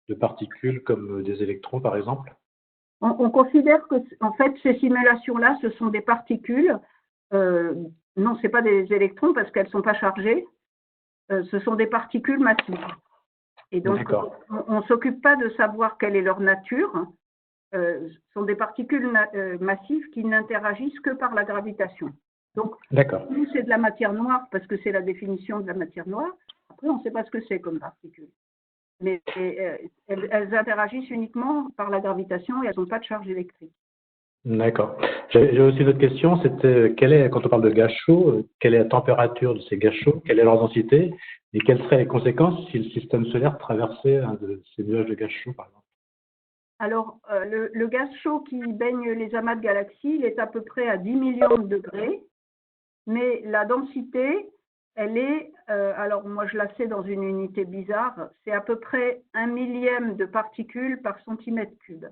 de particules comme des électrons, par exemple? On considère que, en fait, ces simulations-là, ce sont des particules non, ce n'est pas des électrons parce qu'elles ne sont pas chargées. Ce sont des particules massives. Et donc, on ne s'occupe pas de savoir quelle est leur nature. Ce sont des particules massives qui n'interagissent que par la gravitation. Donc, nous, c'est de la matière noire parce que c'est la définition de la matière noire. Après, on ne sait pas ce que c'est comme particules. Mais elles interagissent uniquement par la gravitation et elles n'ont pas de charge électrique. D'accord. J'ai aussi une autre question, c'était quand on parle de gaz chauds, quelle est la température de ces gaz chauds, quelle est leur densité et quelles seraient les conséquences si le système solaire traversait un de ces nuages de gaz chauds, par exemple? Alors, le gaz chaud qui baigne les amas de galaxies, il est à peu près à 10 millions de degrés, mais la densité, elle est, alors moi je la sais dans une unité bizarre, c'est à peu près 1 millième de particules par centimètre cube.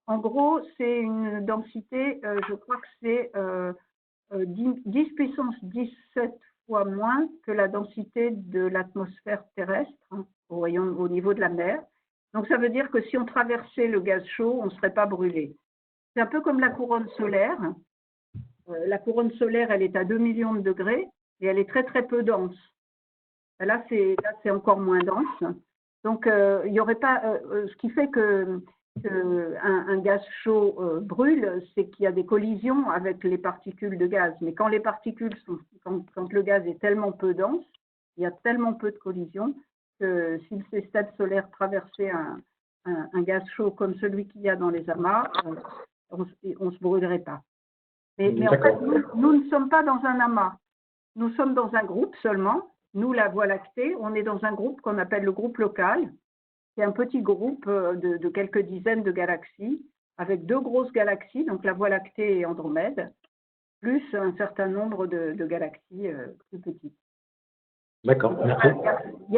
En gros, c'est une densité, je crois que c'est 10 puissance 17 fois moins que la densité de l'atmosphère terrestre, hein, au niveau de la mer. Donc, ça veut dire que si on traversait le gaz chaud, on ne serait pas brûlé. C'est un peu comme la couronne solaire. La couronne solaire, elle est à 2 millions de degrés et elle est très, très peu dense. Là, c'est encore moins dense. Donc, il n'y aurait pas… ce qui fait que un gaz chaud brûle, c'est qu'il y a des collisions avec les particules de gaz. Mais quand les particules quand le gaz est tellement peu dense, il y a tellement peu de collisions que si le système solaire traversait un gaz chaud comme celui qu'il y a dans les amas, on ne se brûlerait pas. Mais en fait, nous ne sommes pas dans un amas. Nous sommes dans un groupe seulement. Nous, la Voie lactée, on est dans un groupe qu'on appelle le groupe local. C'est un petit groupe de quelques dizaines de galaxies, avec 2 grosses galaxies, donc la Voie lactée et Andromède, plus un certain nombre de galaxies plus petites. D'accord, merci.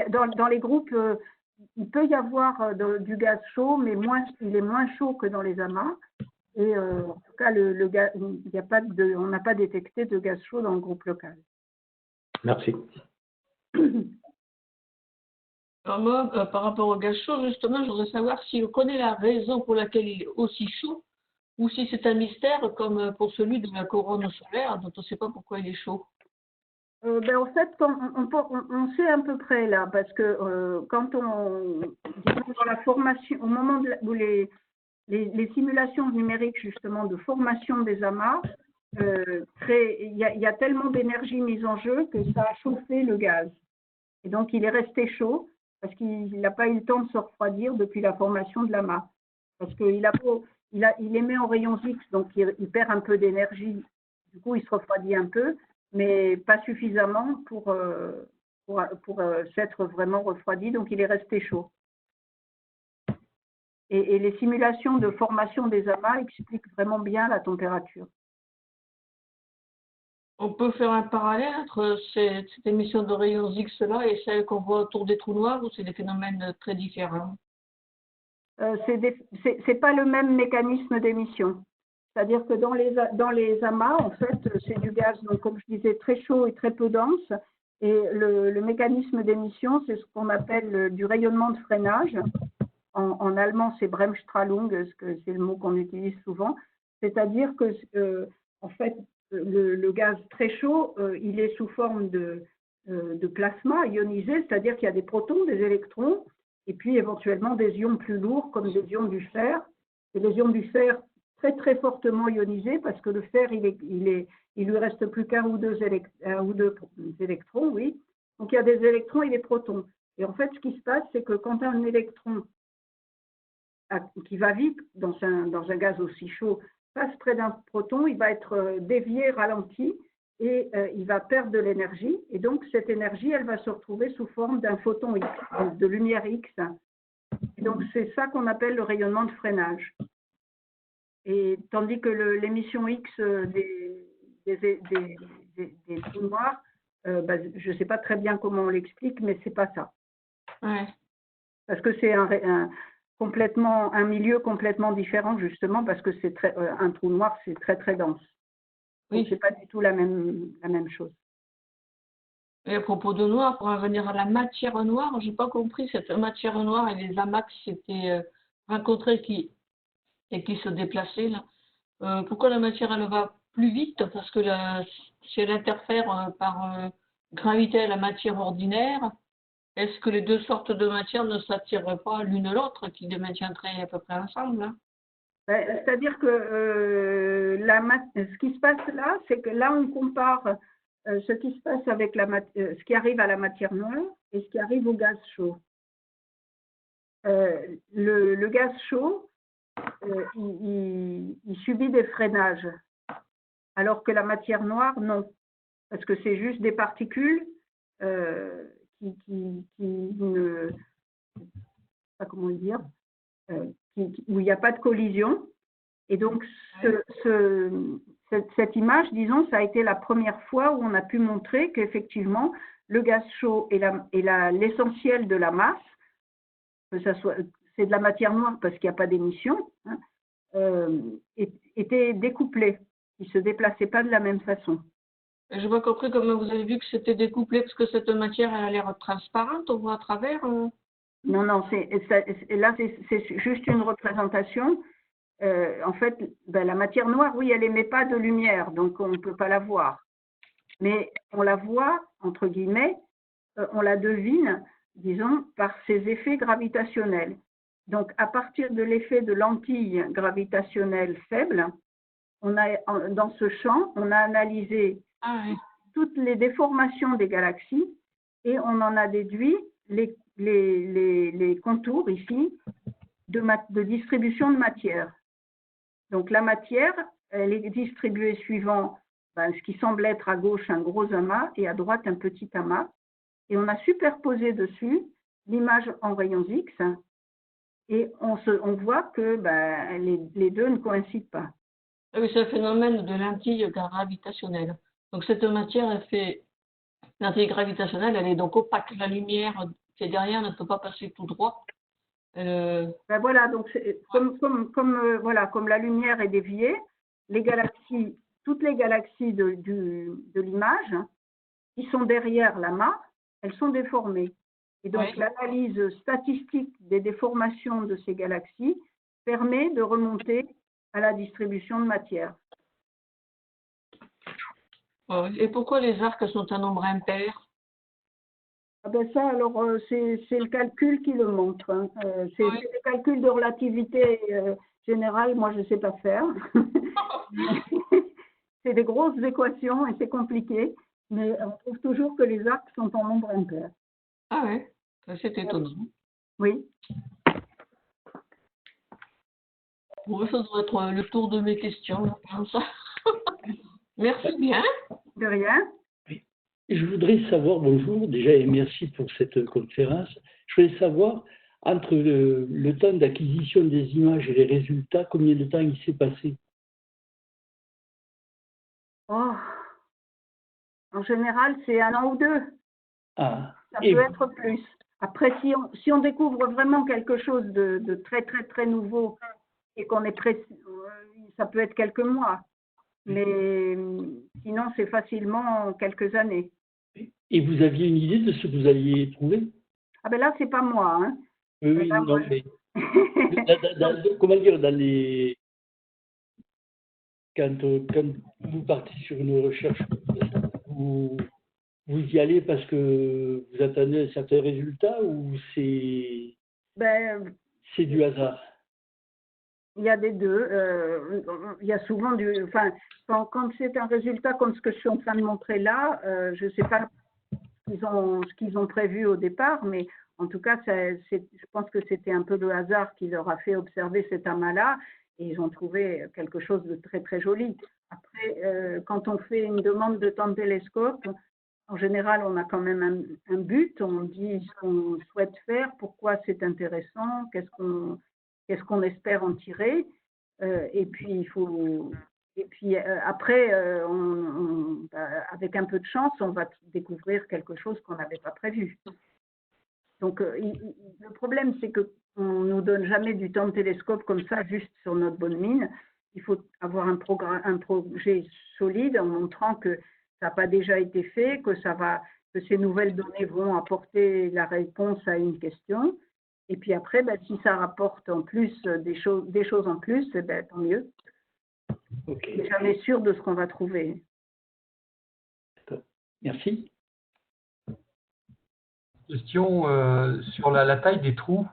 Dans les groupes, il peut y avoir du gaz chaud, mais il est moins chaud que dans les amas. Et en tout cas, on n'a pas détecté de gaz chaud dans le groupe local. Merci. Alors moi, par rapport au gaz chaud, justement, je voudrais savoir si on connaît la raison pour laquelle il est aussi chaud, ou si c'est un mystère comme pour celui de la couronne solaire, dont on ne sait pas pourquoi il est chaud. En fait, on sait à peu près là, parce que quand disons dans la formation, au moment où les simulations numériques justement de formation des amas, il y a tellement d'énergie mise en jeu que ça a chauffé le gaz. Et donc, il est resté chaud parce qu'il n'a pas eu le temps de se refroidir depuis la formation de l'amas. Parce qu'il émet en rayons X, donc il perd un peu d'énergie. Du coup, il se refroidit un peu, mais pas suffisamment pour s'être vraiment refroidi. Donc, il est resté chaud. Et les simulations de formation des amas expliquent vraiment bien la température. On peut faire un parallèle entre cette émission de rayons X-là et celle qu'on voit autour des trous noirs, ou c'est des phénomènes très différents? C'est pas le même mécanisme d'émission. C'est-à-dire que dans les amas, en fait, c'est du gaz, donc comme je disais, très chaud et très peu dense. Et le mécanisme d'émission, c'est ce qu'on appelle du rayonnement de freinage. En allemand, c'est Bremsstrahlung, c'est le mot qu'on utilise souvent. C'est-à-dire que, en fait, le gaz très chaud, il est sous forme de plasma ionisé, c'est-à-dire qu'il y a des protons, des électrons, et puis éventuellement des ions plus lourds comme des ions du fer. Et les ions du fer très très fortement ionisés parce que le fer, il lui reste plus qu'un ou deux électrons, oui. Donc il y a des électrons et des protons. Et en fait, ce qui se passe, c'est que quand un électron qui va vite dans un gaz aussi chaud passe près d'un proton, il va être dévié, ralenti, et il va perdre de l'énergie. Et donc, cette énergie, elle va se retrouver sous forme d'un photon X, donc de lumière X. Et donc, c'est ça qu'on appelle le rayonnement de freinage. Et tandis que l'émission X des trous noirs, je ne sais pas très bien comment on l'explique, mais ce n'est pas ça. Ouais. Parce que c'est un milieu complètement différent, justement, parce que un trou noir, c'est très, très dense. Oui. Ce n'est pas du tout la même chose. Et à propos de noir, pour en venir à la matière noire, je n'ai pas compris, cette matière noire et les amas qui s'étaient rencontrés et qui se déplaçaient, là. Pourquoi la matière, elle ne va plus vite parce que si elle interfère par gravité à la matière ordinaire, est-ce que les deux sortes de matière ne s'attireraient pas l'une l'autre, qui les maintiendraient à peu près ensemble, hein? C'est-à-dire que ce qui se passe là, c'est que là, on compare ce qui se passe avec ce qui arrive à la matière noire et ce qui arrive au gaz chaud. Le gaz chaud, il subit des freinages, alors que la matière noire, non, parce que c'est juste des particules qui ne, pas comment dire, où il n'y a pas de collision. Et donc, cette image, disons, ça a été la première fois où on a pu montrer qu'effectivement, le gaz chaud et l'essentiel de la masse, c'est de la matière noire parce qu'il n'y a pas d'émission, hein, étaient découplés. Ils ne se déplaçaient pas de la même façon. Je n'ai pas compris comment vous avez vu que c'était découplé, parce que cette matière elle a l'air transparente, on voit à travers. Non, là, c'est juste une représentation. En fait, la matière noire, oui, elle n'émet pas de lumière, donc on ne peut pas la voir. Mais on la voit, entre guillemets, on la devine, disons, par ses effets gravitationnels. Donc, à partir de l'effet de lentilles gravitationnelles faibles, dans ce champ, on a analysé toutes les déformations des galaxies et on en a déduit les contours ici de distribution de matière. Donc la matière, elle est distribuée suivant ce qui semble être à gauche un gros amas et à droite un petit amas. Et on a superposé dessus l'image en rayons X et on voit que les deux ne coïncident pas. Oui, c'est un phénomène de lentille gravitationnelle. Donc cette matière, lentille gravitationnelle, elle est donc opaque. La lumière qui est derrière ne peut pas passer tout droit. Voilà, donc comme la lumière est déviée, toutes les galaxies de l'image qui sont derrière l'amas, elles sont déformées. Et donc l'analyse statistique des déformations de ces galaxies permet de remonter à la distribution de matière. Et pourquoi les arcs sont un nombre impair? Ça, alors, c'est le calcul qui le montre. Hein. C'est des calculs de relativité générale, moi, je ne sais pas faire. C'est des grosses équations et c'est compliqué, mais on trouve toujours que les arcs sont en nombre impair. Ah ouais, c'est étonnant. Oui. Bon, ça doit être le tour de mes questions, je pense. Merci bien. De rien. Je voudrais savoir, bonjour, déjà et merci pour cette conférence. Je voudrais savoir, entre le temps d'acquisition des images et les résultats, combien de temps il s'est passé? En général, c'est 1 an ou 2. Ça peut être plus. Après, si on découvre vraiment quelque chose de très, très, très nouveau et qu'on est pressé, ça peut être quelques mois. Mais sinon, c'est facilement quelques années. Et vous aviez une idée de ce que vous alliez trouver? Là, c'est pas moi. Hein. Oui, là, non, moi, mais comment dire, quand vous partez sur une recherche, vous y allez parce que vous attendez un certain résultat ou c'est du hasard? Il y a des deux. Il y a souvent quand c'est un résultat comme ce que je suis en train de montrer là, je ne sais pas ce qu'ils ont prévu au départ, mais en tout cas, je pense que c'était un peu le hasard qui leur a fait observer cet amas-là et ils ont trouvé quelque chose de très, très joli. Après, quand on fait une demande de temps de télescope, en général, on a quand même un but, on dit ce qu'on souhaite faire, pourquoi c'est intéressant, qu'est-ce qu'on espère en tirer, et puis après, avec un peu de chance, on va découvrir quelque chose qu'on n'avait pas prévu. Donc, le problème, c'est qu'on ne nous donne jamais du temps de télescope comme ça, juste sur notre bonne mine. Il faut avoir un projet solide en montrant que ça n'a pas déjà été fait, que ces nouvelles données vont apporter la réponse à une question. Et puis après, si ça rapporte en plus des choses en plus, tant mieux. Ok. On n'est jamais sûr de ce qu'on va trouver. Merci. Question sur la taille des trous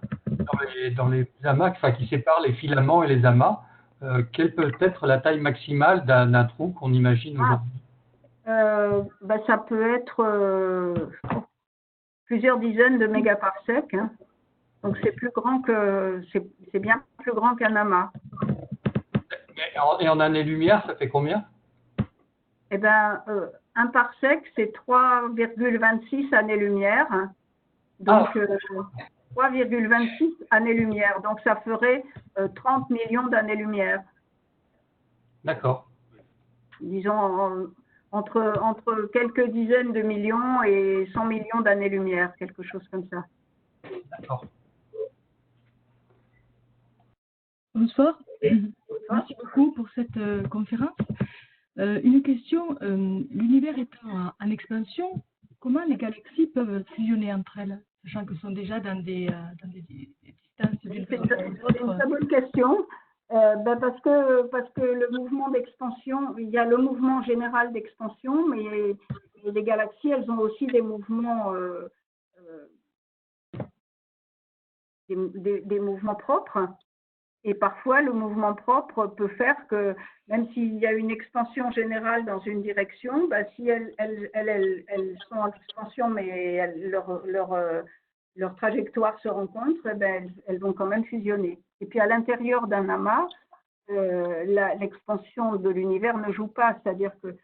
dans les amas, enfin, qui séparent les filaments et les amas. Quelle peut être la taille maximale d'un trou qu'on imagine aujourd'hui? Ça peut être plusieurs dizaines de mégaparsecs. Hein. Donc c'est plus grand que c'est bien plus grand qu'un amas. Et en années-lumière, ça fait combien? Eh bien, un parsec, c'est 3,26 années-lumière. Donc, 3,26 années-lumière. Donc, ça ferait 30 millions d'années-lumière. D'accord. Disons, entre quelques dizaines de millions et 100 millions d'années-lumière, quelque chose comme ça. D'accord. Bonsoir. Merci beaucoup pour cette conférence. Une question, l'univers étant en expansion, comment les galaxies peuvent fusionner entre elles, sachant qu'elles sont déjà dans des distances d'une C'est une très bonne question. Parce que le mouvement d'expansion, il y a le mouvement général d'expansion, mais les galaxies, elles ont aussi des mouvements des mouvements propres. Et parfois, le mouvement propre peut faire que, même s'il y a une expansion générale dans une direction, si elles sont en expansion, mais leur trajectoire se rencontre, elles vont quand même fusionner. Et puis, à l'intérieur d'un amas, l'expansion de l'univers ne joue pas, c'est-à-dire que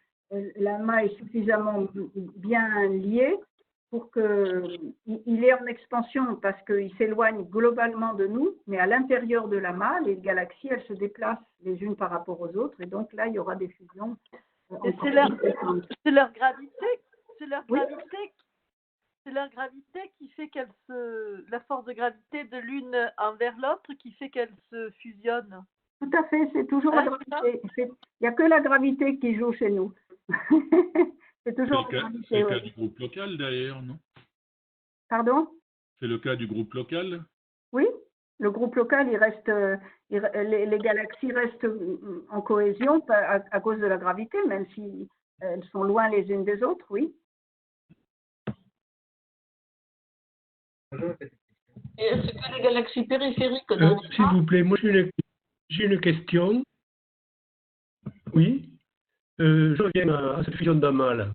l'amas est suffisamment bien lié pour qu'il est en expansion parce qu'il s'éloigne globalement de nous, mais à l'intérieur de l'amas, les galaxies, elles se déplacent les unes par rapport aux autres, et donc là, il y aura des fusions. C'est leur gravité, Oui. C'est leur gravité qui fait la force de gravité de l'une envers l'autre qui fait qu'elles se fusionnent. Tout à fait, c'est toujours la gravité. Il n'y a que la gravité qui joue chez nous. C'est toujours la gravité. C'est le cas du groupe local d'ailleurs, non? Pardon? C'est le cas du groupe local? Oui, le groupe local, les galaxies restent en cohésion à cause de la gravité, même si elles sont loin les unes des autres, oui. Et est-ce que les galaxies périphériques s'il vous plaît, moi j'ai une question. Oui. Je reviens à cette fusion d'amas là.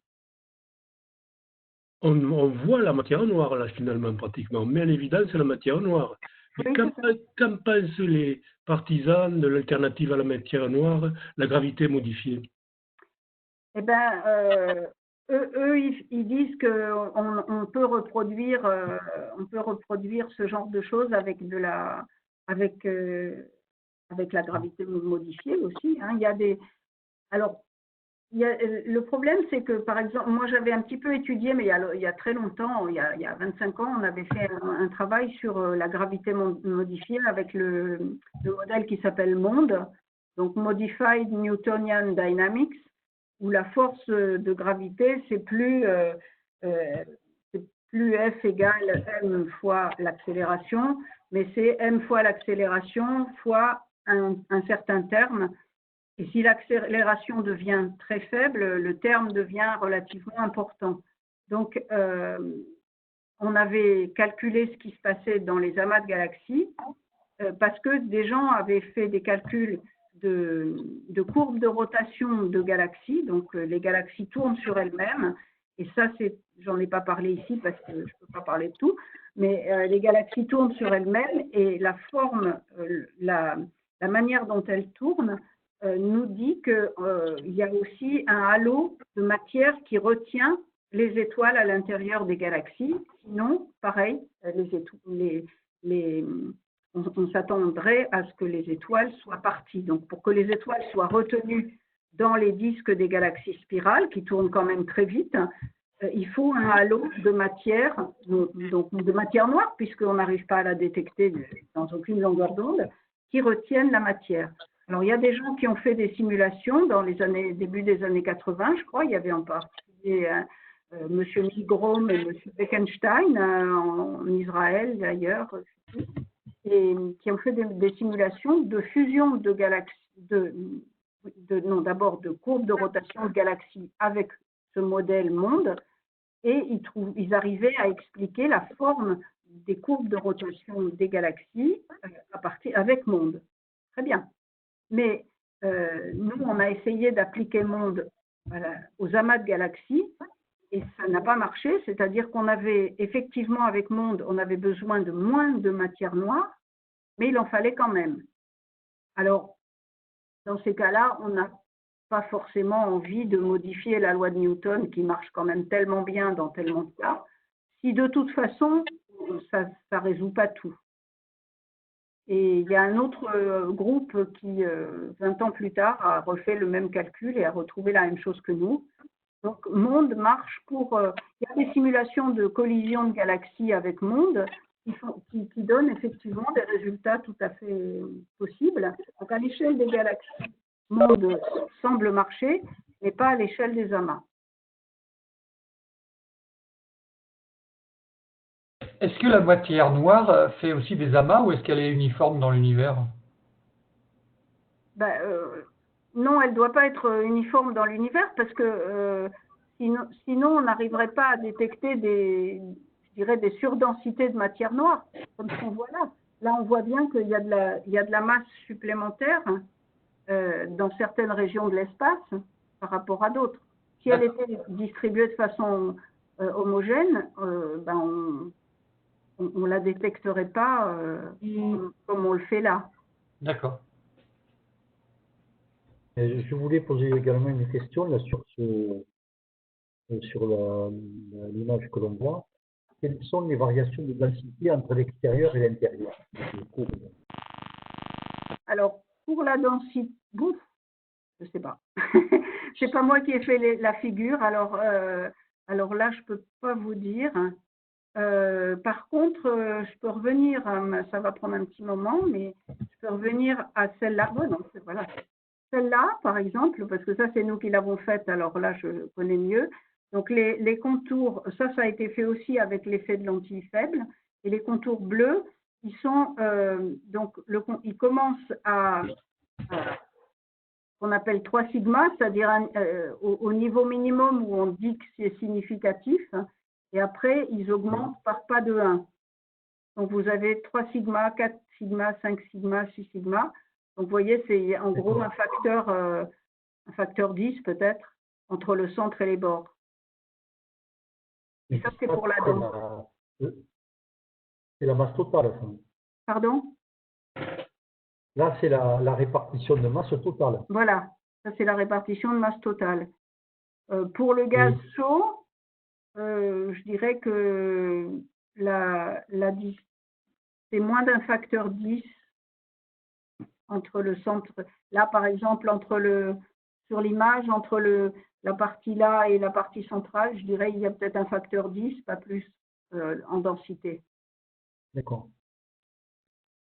On voit la matière noire là finalement pratiquement, mais en évidence c'est la matière noire. Mais qu'en pensent les partisans de l'alternative à la matière noire, la gravité modifiée? Eh bien, eux, ils disent qu'on peut reproduire ce genre de choses avec la gravité modifiée aussi. Hein. Le problème, c'est que, par exemple, moi j'avais un petit peu étudié, mais il y a très longtemps, il y a 25 ans, on avait fait un travail sur la gravité modifiée avec le modèle qui s'appelle MONDE, donc Modified Newtonian Dynamics, où la force de gravité, c'est plus F égale m fois l'accélération, mais c'est m fois l'accélération fois un certain terme. Et si l'accélération devient très faible, le terme devient relativement important. Donc, on avait calculé ce qui se passait dans les amas de galaxies parce que des gens avaient fait des calculs de courbes de rotation de galaxies. Donc, les galaxies tournent sur elles-mêmes. Et ça, j'en ai pas parlé ici parce que je ne peux pas parler de tout. Mais les galaxies tournent sur elles-mêmes et la forme, la manière dont elles tournent, nous dit qu'il y a aussi un halo de matière qui retient les étoiles à l'intérieur des galaxies. Sinon, pareil, on s'attendrait à ce que les étoiles soient parties. Donc, pour que les étoiles soient retenues dans les disques des galaxies spirales, qui tournent quand même très vite, il faut un halo de matière, donc de matière noire, puisqu'on n'arrive pas à la détecter dans aucune longueur d'onde, qui retiennent la matière. Alors, il y a des gens qui ont fait des simulations dans début des années 80, je crois. Il y avait en particulier M. Milgrom et M. Bekenstein en Israël, d'ailleurs, et qui ont fait des simulations de fusion de galaxies, non, d'abord de courbes de rotation de galaxies avec ce modèle monde, et ils arrivaient à expliquer la forme des courbes de rotation des galaxies avec monde. Très bien. Mais nous, on a essayé d'appliquer monde aux amas de galaxies, et ça n'a pas marché, c'est-à-dire qu'on avait effectivement avec monde, on avait besoin de moins de matière noire, mais il en fallait quand même. Alors, dans ces cas-là, on n'a pas forcément envie de modifier la loi de Newton qui marche quand même tellement bien dans tellement de cas, si de toute façon, ça ne résout pas tout. Et il y a un autre groupe qui, 20 ans plus tard, a refait le même calcul et a retrouvé la même chose que nous. Donc, monde marche pour… il y a des simulations de collision de galaxies avec monde qui donnent effectivement des résultats tout à fait possibles. Donc, à l'échelle des galaxies, monde semble marcher, mais pas à l'échelle des amas. Est-ce que la matière noire fait aussi des amas ou est-ce qu'elle est uniforme dans l'univers? Non, elle ne doit pas être uniforme dans l'univers parce que sinon on n'arriverait pas à détecter des surdensités de matière noire, comme ce qu'on voit là. Là, on voit bien qu'il y a de la masse supplémentaire dans certaines régions de l'espace par rapport à d'autres. Si elle était distribuée de façon homogène, on ne la détecterait pas comme on le fait là. D'accord. Je voulais poser également une question là, sur l'image que l'on voit. Quelles sont les variations de densité entre l'extérieur et l'intérieur? Alors, pour la densité, je ne sais pas. C'est pas moi qui ai fait la figure, alors là, je ne peux pas vous dire. Par contre, je peux revenir, ça va prendre un petit moment, mais je peux revenir à celle-là. Bon, non, voilà. Celle-là, par exemple, parce que ça, c'est nous qui l'avons faite, alors là, je connais mieux. Donc, les contours, ça a été fait aussi avec l'effet de lentille faible. Et les contours bleus, ils sont, ils commencent à qu'on appelle 3 sigma, c'est-à-dire au niveau minimum où on dit que c'est significatif. Et après, ils augmentent par pas de 1. Donc, vous avez 3 sigma, 4 sigma, 5 sigma, 6 sigma. Donc, vous voyez, c'est en gros un facteur 10 peut-être, entre le centre et les bords. Et ça, c'est pour la densité. C'est la masse totale. Pardon? Là, c'est la répartition de masse totale. Voilà, ça, c'est la répartition de masse totale. Pour le gaz chaud, je dirais que c'est moins d'un facteur 10 entre le centre. Là, par exemple, sur l'image, entre la partie là et la partie centrale, je dirais qu'il y a peut-être un facteur 10, pas plus, en densité. D'accord.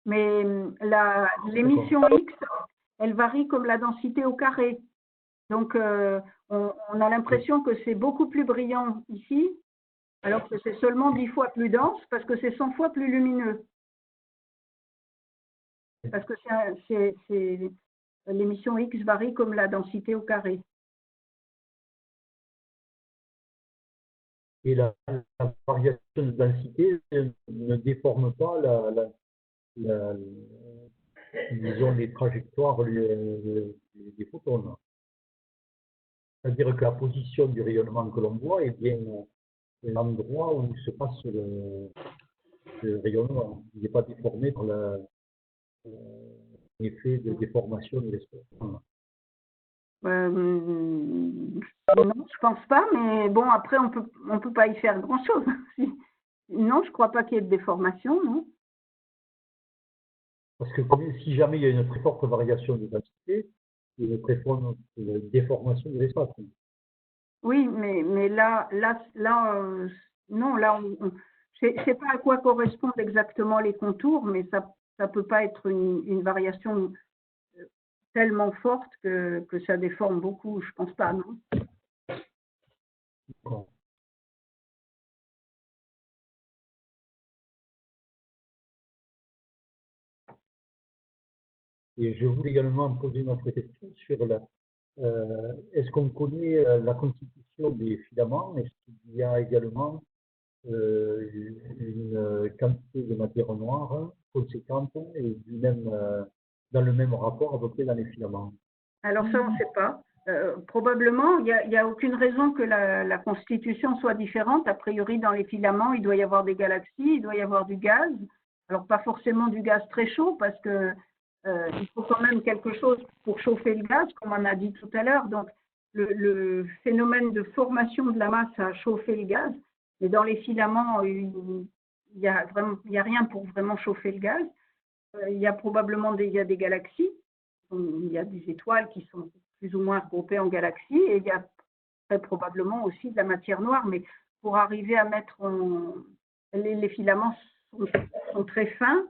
Mais l'émission X, elle varie comme la densité au carré. Donc, on a l'impression que c'est beaucoup plus brillant ici, alors que c'est seulement 10 fois plus dense parce que c'est 100 fois plus lumineux. Parce que l'émission X varie comme la densité au carré. Et la variation de densité ne déforme pas disons, les trajectoires des photons. C'est-à-dire que la position du rayonnement que l'on voit est bien l'endroit où se passe le rayonnement. Il n'est pas déformé par l'effet de déformation de l'espace. Non, je pense pas, mais bon, après, on peut pas y faire grand-chose. Non, je crois pas qu'il y ait de déformation, non. Parce que si jamais il y a une très forte variation de densité, il y a une très forte déformation de l'espace. Oui, mais là, non, là, je ne sais pas à quoi correspondent exactement les contours, mais ça ne peut pas être une variation tellement forte que ça déforme beaucoup, je pense pas, non. Bon. Et je voulais également poser une autre question sur est-ce qu'on connaît la constitution des filaments? Est-ce qu'il y a également une quantité de matière noire conséquente et dans le même rapport à peu près dans les filaments? Alors ça, on ne sait pas. Probablement, il n'y a aucune raison que la constitution soit différente. A priori, dans les filaments, il doit y avoir des galaxies, il doit y avoir du gaz. Alors, pas forcément du gaz très chaud, parce que il faut quand même quelque chose pour chauffer le gaz, comme on a dit tout à l'heure. Donc, le phénomène de formation de la masse a chauffé le gaz. Mais dans les filaments, il n'y a rien pour vraiment chauffer le gaz. Il y a probablement des galaxies. Il y a des étoiles qui sont plus ou moins regroupées en galaxies, et il y a très probablement aussi de la matière noire, mais pour arriver à mettre les filaments sont très fins,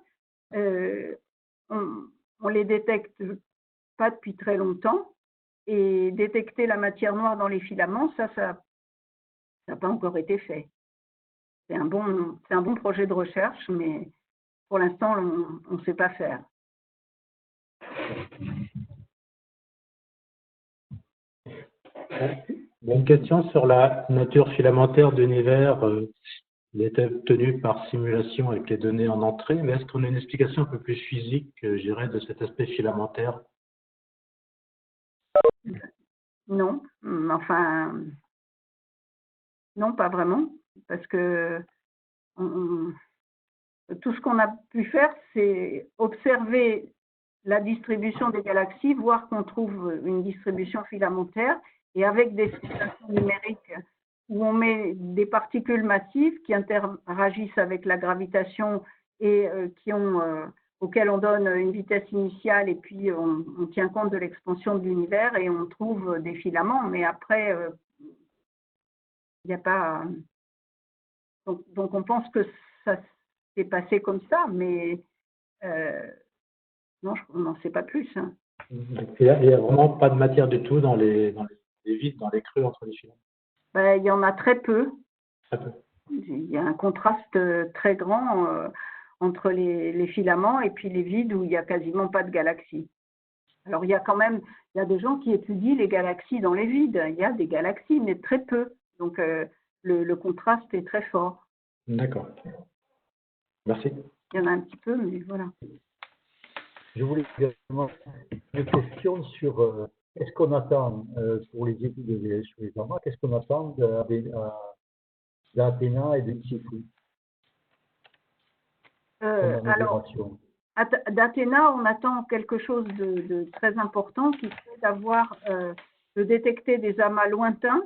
on les détecte pas depuis très longtemps, et détecter la matière noire dans les filaments, ça n'a pas encore été fait. C'est un bon projet de recherche, mais pour l'instant, on ne sait pas faire. Une question sur la nature filamentaire de l'univers. Il est obtenu par simulation avec les données en entrée, mais est-ce qu'on a une explication un peu plus physique, je dirais, de cet aspect filamentaire? Non, enfin, non, pas vraiment, parce que tout ce qu'on a pu faire, c'est observer la distribution des galaxies, voir qu'on trouve une distribution filamentaire, et avec des simulations numériques où on met des particules massives qui interagissent avec la gravitation et auxquelles on donne une vitesse initiale, et puis on tient compte de l'expansion de l'univers et on trouve des filaments, mais après, il n'y a pas… Donc on pense que ça s'est passé comme ça, mais non, on n'en sait pas plus. Hein. Il n'y a vraiment pas de matière du tout dans les vides, dans les creux entre les filaments? Ben, il y en a très peu. Très peu. Il y a un contraste très grand entre les filaments et puis les vides où il n'y a quasiment pas de galaxies. Alors, il y a des gens qui étudient les galaxies dans les vides. Il y a des galaxies, mais très peu. Donc, le contraste est très fort. D'accord. Merci. Il y en a un petit peu, mais voilà. Je voulais également une question sur est-ce qu'on attend pour les études sur les amas, qu'est-ce qu'on attend d'Athéna et de Tsifu? Alors, d'Athéna, on attend quelque chose de très important qui serait de détecter des amas lointains,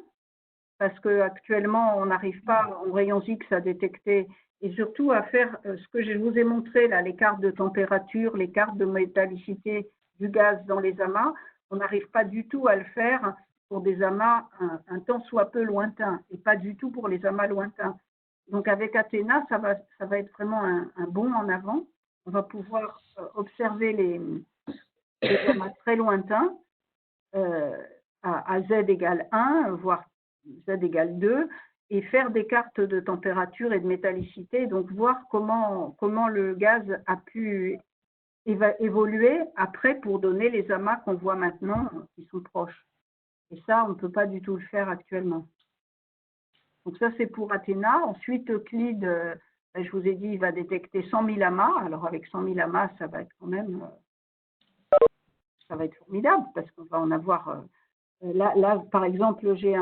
parce qu'actuellement, on n'arrive pas en rayons X à détecter, et surtout à faire ce que je vous ai montré là, les cartes de température, les cartes de métallicité du gaz dans les amas. On n'arrive pas du tout à le faire pour des amas un tant soit peu lointains, et pas du tout pour les amas lointains. Donc avec Athéna, ça va être vraiment un bond en avant. On va pouvoir observer les amas très lointains à Z égale 1, voire Z égale 2, et faire des cartes de température et de métallicité, donc voir comment le gaz a pu évoluer après pour donner les amas qu'on voit maintenant qui sont proches. Et ça, on ne peut pas du tout le faire actuellement. Donc ça, c'est pour Athéna. Ensuite, Euclide, je vous ai dit, il va détecter 100 000 amas. Alors avec 100 000 amas, ça va être quand même… ça va être formidable parce qu'on va en avoir… Là, par exemple, j'ai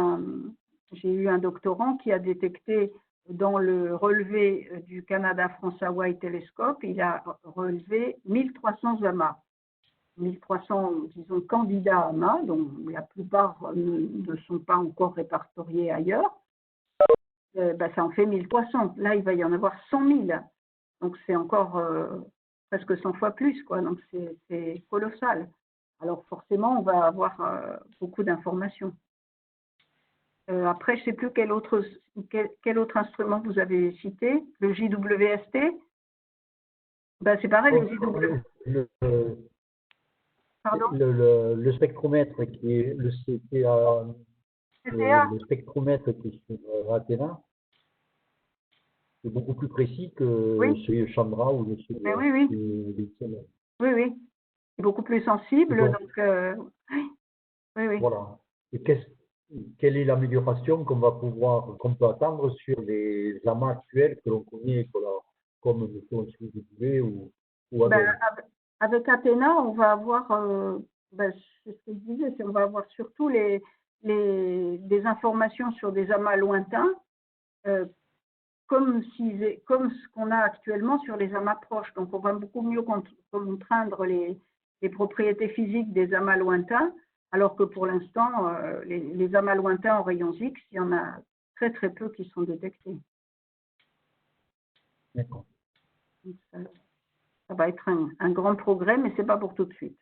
eu un doctorant qui a détecté dans le relevé du Canada-France-Hawaï Télescope, il a relevé 1300 amas. 1300, disons, candidats amas, dont la plupart ne sont pas encore répertoriés ailleurs. Ça en fait 1300. Là, il va y en avoir 100 000. Donc, c'est encore presque 100 fois plus, quoi. Donc, c'est colossal. Alors, forcément, on va avoir beaucoup d'informations. Après, je ne sais plus quel autre instrument vous avez cité. Le JWST. C'est pareil, le JWST. Pardon ? Le spectromètre qui est le CTA. Le spectromètre qui est sur Athéna, c'est beaucoup plus précis que celui de Chandra ou de celui oui. Oui. beaucoup plus sensible. Donc, oui. Voilà. Et quelle est l'amélioration qu'on peut attendre sur les amas actuels que l'on connaît, comme le CW ou Adobe? Avec Athena, on va avoir, c'est ce que je disais, on va avoir surtout des informations sur des amas lointains, comme ce qu'on a actuellement sur les amas proches. Donc, on va beaucoup mieux contraindre les propriétés physiques des amas lointains, alors que pour l'instant, les amas lointains en rayons X, il y en a très très peu qui sont détectés. D'accord. Ça va être un grand progrès, mais ce n'est pas pour tout de suite.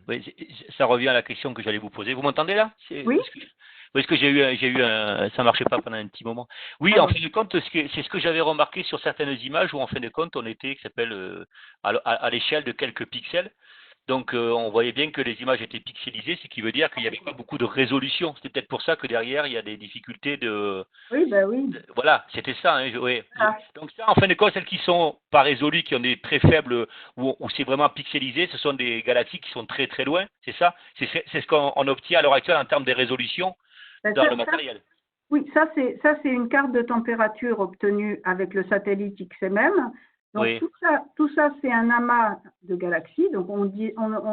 Oui, ça revient à la question que j'allais vous poser. Vous m'entendez là? Oui. Parce que ça marchait pas pendant un petit moment. Oui, en fin de compte, c'est ce que j'avais remarqué sur certaines images où en fin de compte, on était, qui s'appelle, à l'échelle de quelques pixels. Donc, on voyait bien que les images étaient pixelisées, ce qui veut dire qu'il n'y avait pas beaucoup de résolution. C'était peut-être pour ça que derrière, il y a des difficultés de... Oui, oui. Voilà, c'était ça. Hein, oui. Donc ça, en fin de compte, celles qui sont pas résolues, qui ont des très faibles, où c'est vraiment pixelisé, ce sont des galaxies qui sont très très loin, c'est ça? C'est ce qu'on obtient à l'heure actuelle en termes de résolution dans le matériel. Oui, ça c'est une carte de température obtenue avec le satellite XMM. Donc oui. tout ça c'est un amas de galaxies. Donc on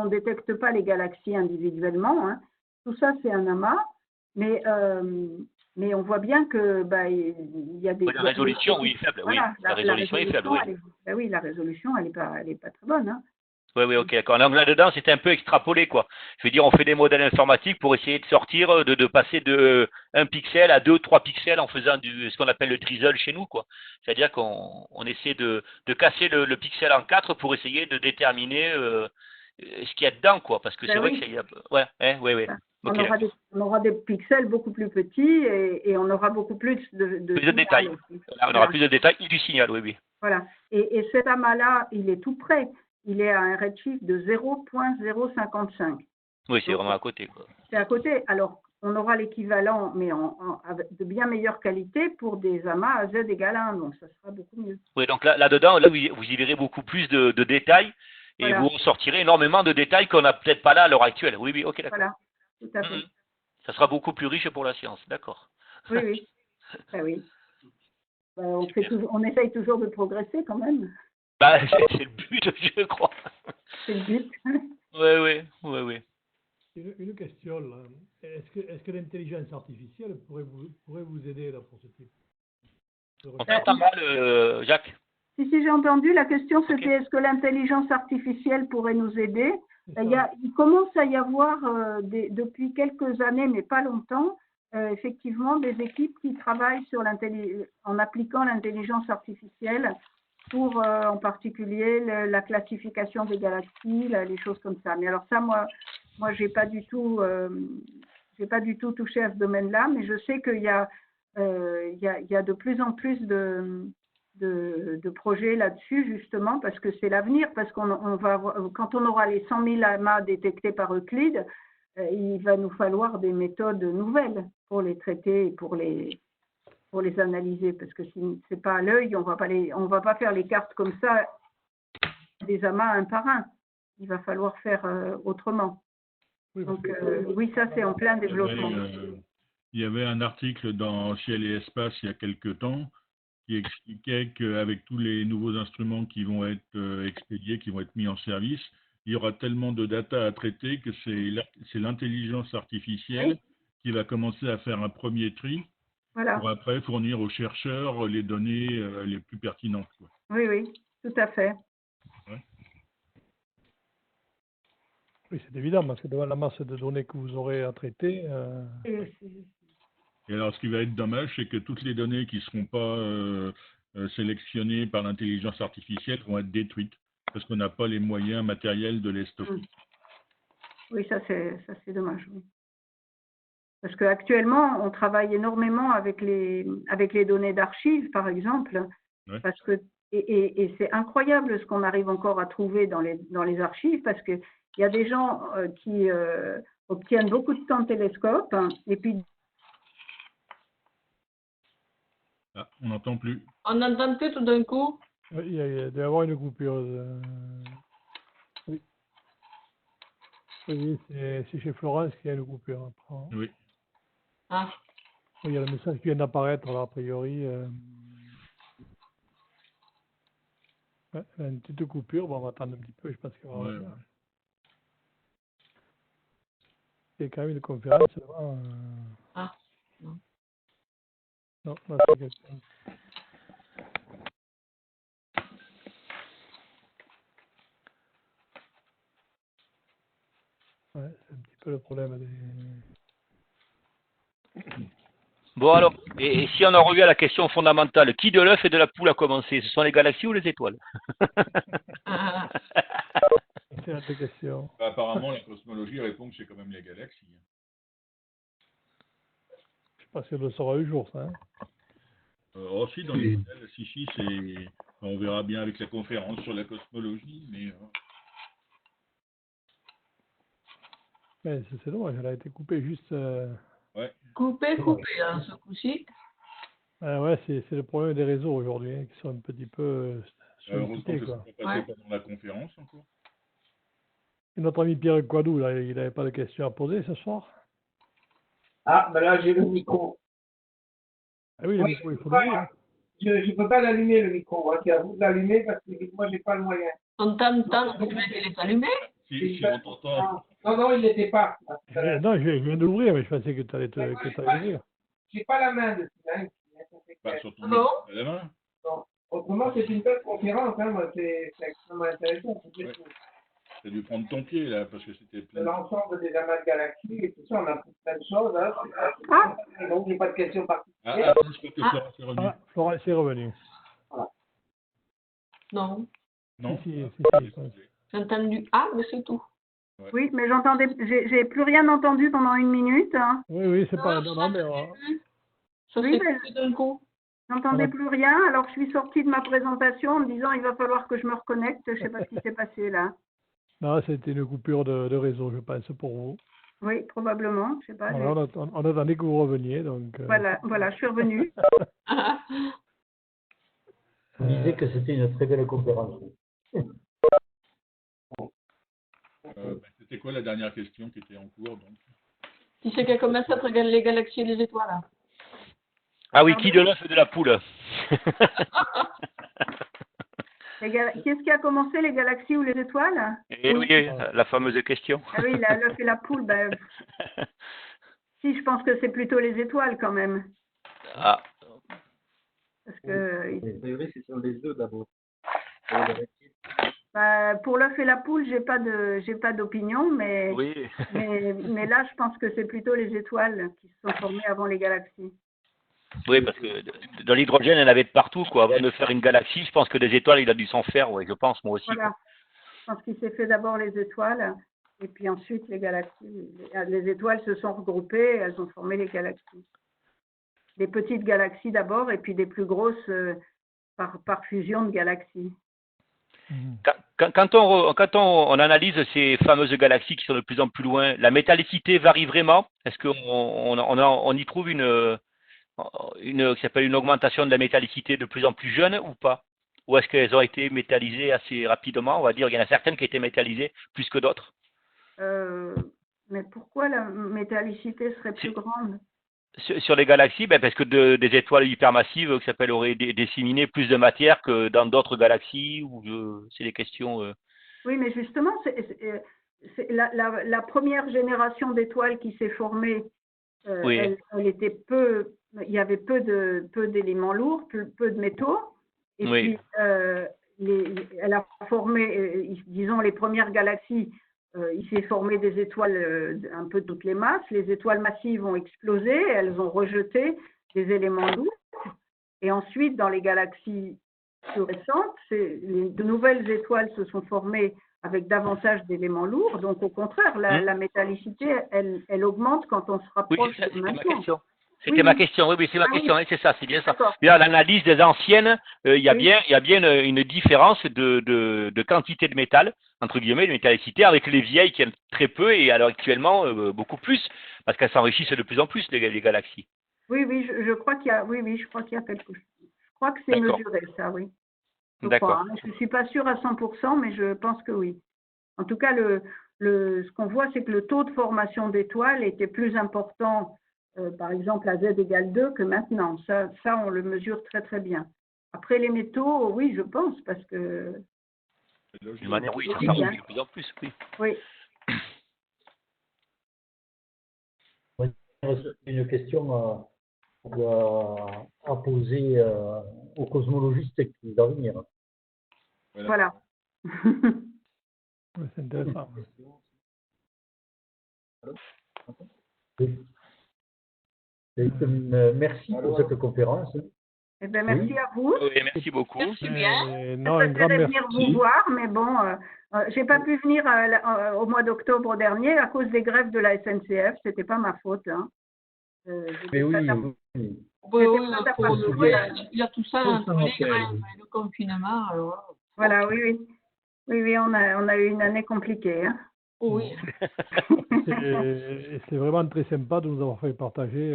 détecte pas les galaxies individuellement. Hein. Tout ça c'est un amas, mais on voit bien que il y a des. La résolution, oui, faible. Voilà, oui, la résolution est faible. Oui. Oui, la résolution elle est pas très bonne. Hein. Oui, ok, d'accord. Donc là-dedans, c'était un peu extrapolé, quoi. Je veux dire, on fait des modèles informatiques pour essayer de sortir, de passer de 1 pixel à 2, 3 pixels en faisant ce qu'on appelle le drizzle chez nous, quoi. C'est-à-dire qu'on essaie de casser le pixel en 4 pour essayer de déterminer ce qu'il y a dedans, quoi. Parce que c'est vrai que c'est... oui. Okay, on aura des pixels beaucoup plus petits et on aura beaucoup plus de détails. Là, on aura plus de détails et du signal, oui. Voilà. Et cet amas-là, il est tout près. Il est à un redshift de 0.055. Oui, c'est vraiment à côté. C'est à côté. Alors, on aura l'équivalent, mais de bien meilleure qualité pour des amas à Z égale 1. Donc, ça sera beaucoup mieux. Oui, donc là-dedans, vous y verrez beaucoup plus de détails et vous en sortirez énormément de détails qu'on n'a peut-être pas là à l'heure actuelle. Oui, ok, d'accord. Voilà, tout à fait. Ça sera beaucoup plus riche pour la science, d'accord. Oui. Oui. On essaye toujours de progresser quand même. C'est le but, je crois. C'est le but. Oui. Une question là. Est-ce que l'intelligence artificielle pourrait vous aider là pour ce type de recherche? On t'entend mal, Jacques. Si j'ai entendu, la question c'était est-ce que l'intelligence artificielle pourrait nous aider? Il commence à y avoir depuis quelques années, mais pas longtemps, effectivement des équipes qui travaillent en appliquant l'intelligence artificielle pour en particulier la classification des galaxies, les choses comme ça. Mais alors ça, moi j'ai pas du tout touché à ce domaine-là, mais je sais qu'il y a de plus en plus de projets là-dessus, justement, parce que c'est l'avenir, parce quand on aura les 100 000 amas détectés par Euclide, il va nous falloir des méthodes nouvelles pour les traiter et pour les analyser, parce que si c'est pas à l'œil, on va pas faire les cartes comme ça, des amas un par un. Il va falloir faire autrement. Donc oui, ça c'est en plein développement. Il y avait un article dans Ciel et Espace il y a quelque temps qui expliquait qu'avec tous les nouveaux instruments qui vont être expédiés, qui vont être mis en service, il y aura tellement de data à traiter que c'est l'intelligence artificielle qui va commencer à faire un premier tri pour après fournir aux chercheurs les données les plus pertinentes. Quoi. Oui, tout à fait. Ouais. Oui, c'est évident, parce que devant la masse de données que vous aurez à traiter... Et alors, ce qui va être dommage, c'est que toutes les données qui ne seront pas sélectionnées par l'intelligence artificielle vont être détruites, parce qu'on n'a pas les moyens matériels de les stocker. Oui, ça c'est dommage. Oui. Parce qu'actuellement, on travaille énormément avec les données d'archives, par exemple, parce que et c'est incroyable ce qu'on arrive encore à trouver dans les archives, parce qu'il y a des gens qui obtiennent beaucoup de temps de télescope, et puis... Ah, on n'entend plus. On n'entend plus tout d'un coup. Il doit y avoir une coupure. Oui, c'est chez Florence qu'il y a une coupure. Après. Oui. Ah, Oui, il y a le message qui vient d'apparaître, là, a priori. Ouais, il y a une petite coupure. Bon, on va attendre un petit peu, je pense qu'il va Ouais, revenir. ouais. Il y a quand même une conférence là. ah, non. Non, là, c'est quelqu'un. Ouais, c'est un petit peu le problème des... Bon alors, et si on en revient à la question fondamentale, qui de l'œuf et de la poule a commencé? Ce sont les galaxies ou les étoiles? Ah, C'est la question. Bah, apparemment, la cosmologie répond que c'est quand même les galaxies. Je sais pas si on le saura un jour, ça. Hein. Aussi, dans les modèles, si, c'est... On verra bien avec la conférence sur la cosmologie, mais... Mais c'est dommage, elle a été coupée juste... Ouais. coupé, hein, ce coup-ci. ouais, c'est le problème des réseaux aujourd'hui, hein, qui sont un petit peu Heureusement sollicités, que quoi. c'est pas passé pendant la conférence encore. Et notre ami Pierre Quadou, là, il n'avait pas de questions à poser ce soir? Ah, ben là, j'ai le micro. Ah oui, le micro, il faut l'ouvrir. Hein. Je ne peux pas l'allumer, le micro. C'est à vous de l'allumer parce que moi, je n'ai pas le moyen. On t'entend, mais il est allumé. Si on t'entend. Non, il n'était pas. Non, je viens de l'ouvrir, mais je pensais que tu allais l'ouvrir. Je n'ai pas la main dessus. Hein. Bah, sur ton Non. à la main. Non. Autrement, c'est une belle conférence. Hein. Moi, c'est extrêmement intéressant. Ouais. Tu as dû prendre ton pied, là, parce que c'était plein. L'ensemble des amas de galaxies et tout ça, on a appris plein de choses. Hein. Donc, je n'ai pas de questions particulières. Je crois que Florence est revenue. Florence est revenue. Voilà. Non. Non. Si. J'ai entendu ah, mais c'est tout. Ouais. Oui, mais j'ai plus rien entendu pendant 1 minute. Hein. Oui, c'est pas... Non, mais... Ça Oui, s'est coupé d'un coup. J'entendais plus rien, alors je suis sortie de ma présentation en me disant il va falloir que je me reconnecte, je ne sais pas ce qui s'est passé là. Non, c'était une coupure de réseau, je pense, pour vous. Oui, probablement, je sais pas. Voilà, on attendait que vous reveniez, donc... Voilà, je suis revenue. On disait que c'était une très belle conférence. C'était quoi la dernière question qui était en cours, donc? Qui c'est qui a commencé à regarder les galaxies et les étoiles là? Ah oui, qui de l'œuf et de la poule? Qu'est-ce qui a commencé, les galaxies ou les étoiles? Eh oui, la fameuse question. Ah oui, l'œuf et la poule, ben... Si, je pense que c'est plutôt les étoiles quand même. Ah. Parce que... En théorie, c'est sur les œufs d'abord. Pour l'œuf et la poule, j'ai pas d'opinion, mais, oui. mais là, je pense que c'est plutôt les étoiles qui se sont formées avant les galaxies. Oui, parce que dans l'hydrogène, il y en avait de partout, quoi. Avant de faire une galaxie, je pense que des étoiles, il a dû s'en faire, oui, je pense, moi aussi. Voilà. Je pense qu'il s'est fait d'abord les étoiles, et puis ensuite les galaxies. Les étoiles se sont regroupées, elles ont formé les galaxies. Des petites galaxies d'abord, et puis des plus grosses par fusion de galaxies. Quand on analyse ces fameuses galaxies qui sont de plus en plus loin, la métallicité varie vraiment? Est-ce qu'on y trouve une qui s'appelle une augmentation de la métallicité de plus en plus jeune ou pas? Ou est-ce qu'elles ont été métallisées assez rapidement? On va dire, il y en a certaines qui ont été métallisées plus que d'autres. Mais pourquoi la métallicité serait plus grande? Sur les galaxies, parce que des étoiles hypermassives qui s'appellent auraient disséminé plus de matière que dans d'autres galaxies, ou c'est des questions. Oui, mais justement, c'est la première génération d'étoiles qui s'est formée. Oui. Elle était il y avait peu d'éléments lourds, peu de métaux. Et oui. puis, elle a formé, disons, les premières galaxies. Il s'est formé des étoiles un peu de toutes les masses. Les étoiles massives ont explosé, elles ont rejeté des éléments lourds. Et ensuite, dans les galaxies plus récentes, de nouvelles étoiles se sont formées avec davantage d'éléments lourds. Donc, au contraire, la métallicité, elle augmente quand on se rapproche de maintenant. C'était ma question, oui, c'est ma question, oui, c'est ça, c'est bien ça. Bien, l'analyse des anciennes, il y a bien une différence de quantité de métal, entre guillemets, de métallicité, avec les vieilles qui ont très peu et alors actuellement beaucoup plus, parce qu'elles s'enrichissent de plus en plus, les galaxies. Oui, je crois qu'il y a, je crois qu'il y a quelque chose. Je crois que c'est mesuré, ça, oui. D'accord. Je ne suis pas sûre à 100%, mais je pense que oui. En tout cas, ce qu'on voit, c'est que le taux de formation d'étoiles était plus important, par exemple à Z égale 2 que maintenant. Ça, on le mesure très très bien. Après les métaux, oui, je pense, parce que... D'une manière, oui, ça s'arrange de plus en plus, oui. Oui. Une question à poser aux cosmologistes qui vont venir. Voilà. C'est intéressant. Merci pour cette conférence. Eh bien, merci à vous. Oui, merci beaucoup. Merci bien. Non, un grand merci. Venir vous voir, mais bon, j'ai pas pu venir au mois d'octobre dernier à cause des grèves de la SNCF. C'était pas ma faute. Hein. Mais oui. Il y a tout ça, le confinement. Alors... Voilà, oui, on a eu une année compliquée. Hein. Oui. C'est vraiment très sympa de nous avoir fait partager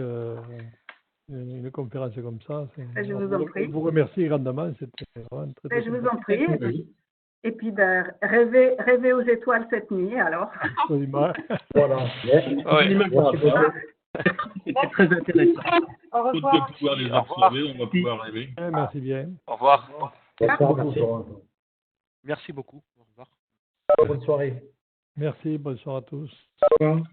une conférence comme ça. Je vous en prie. Je vous remercie grandement. C'était vraiment très je vous en prie. Et puis, rêvez aux étoiles cette nuit, alors. Absolument. Voilà. C'était très intéressant. Au revoir. Faute de pouvoir les observer, on va pouvoir rêver. Merci bien. Au revoir. Merci beaucoup. Au revoir. Bonne soirée. Merci, bonne soirée à tous. Au revoir.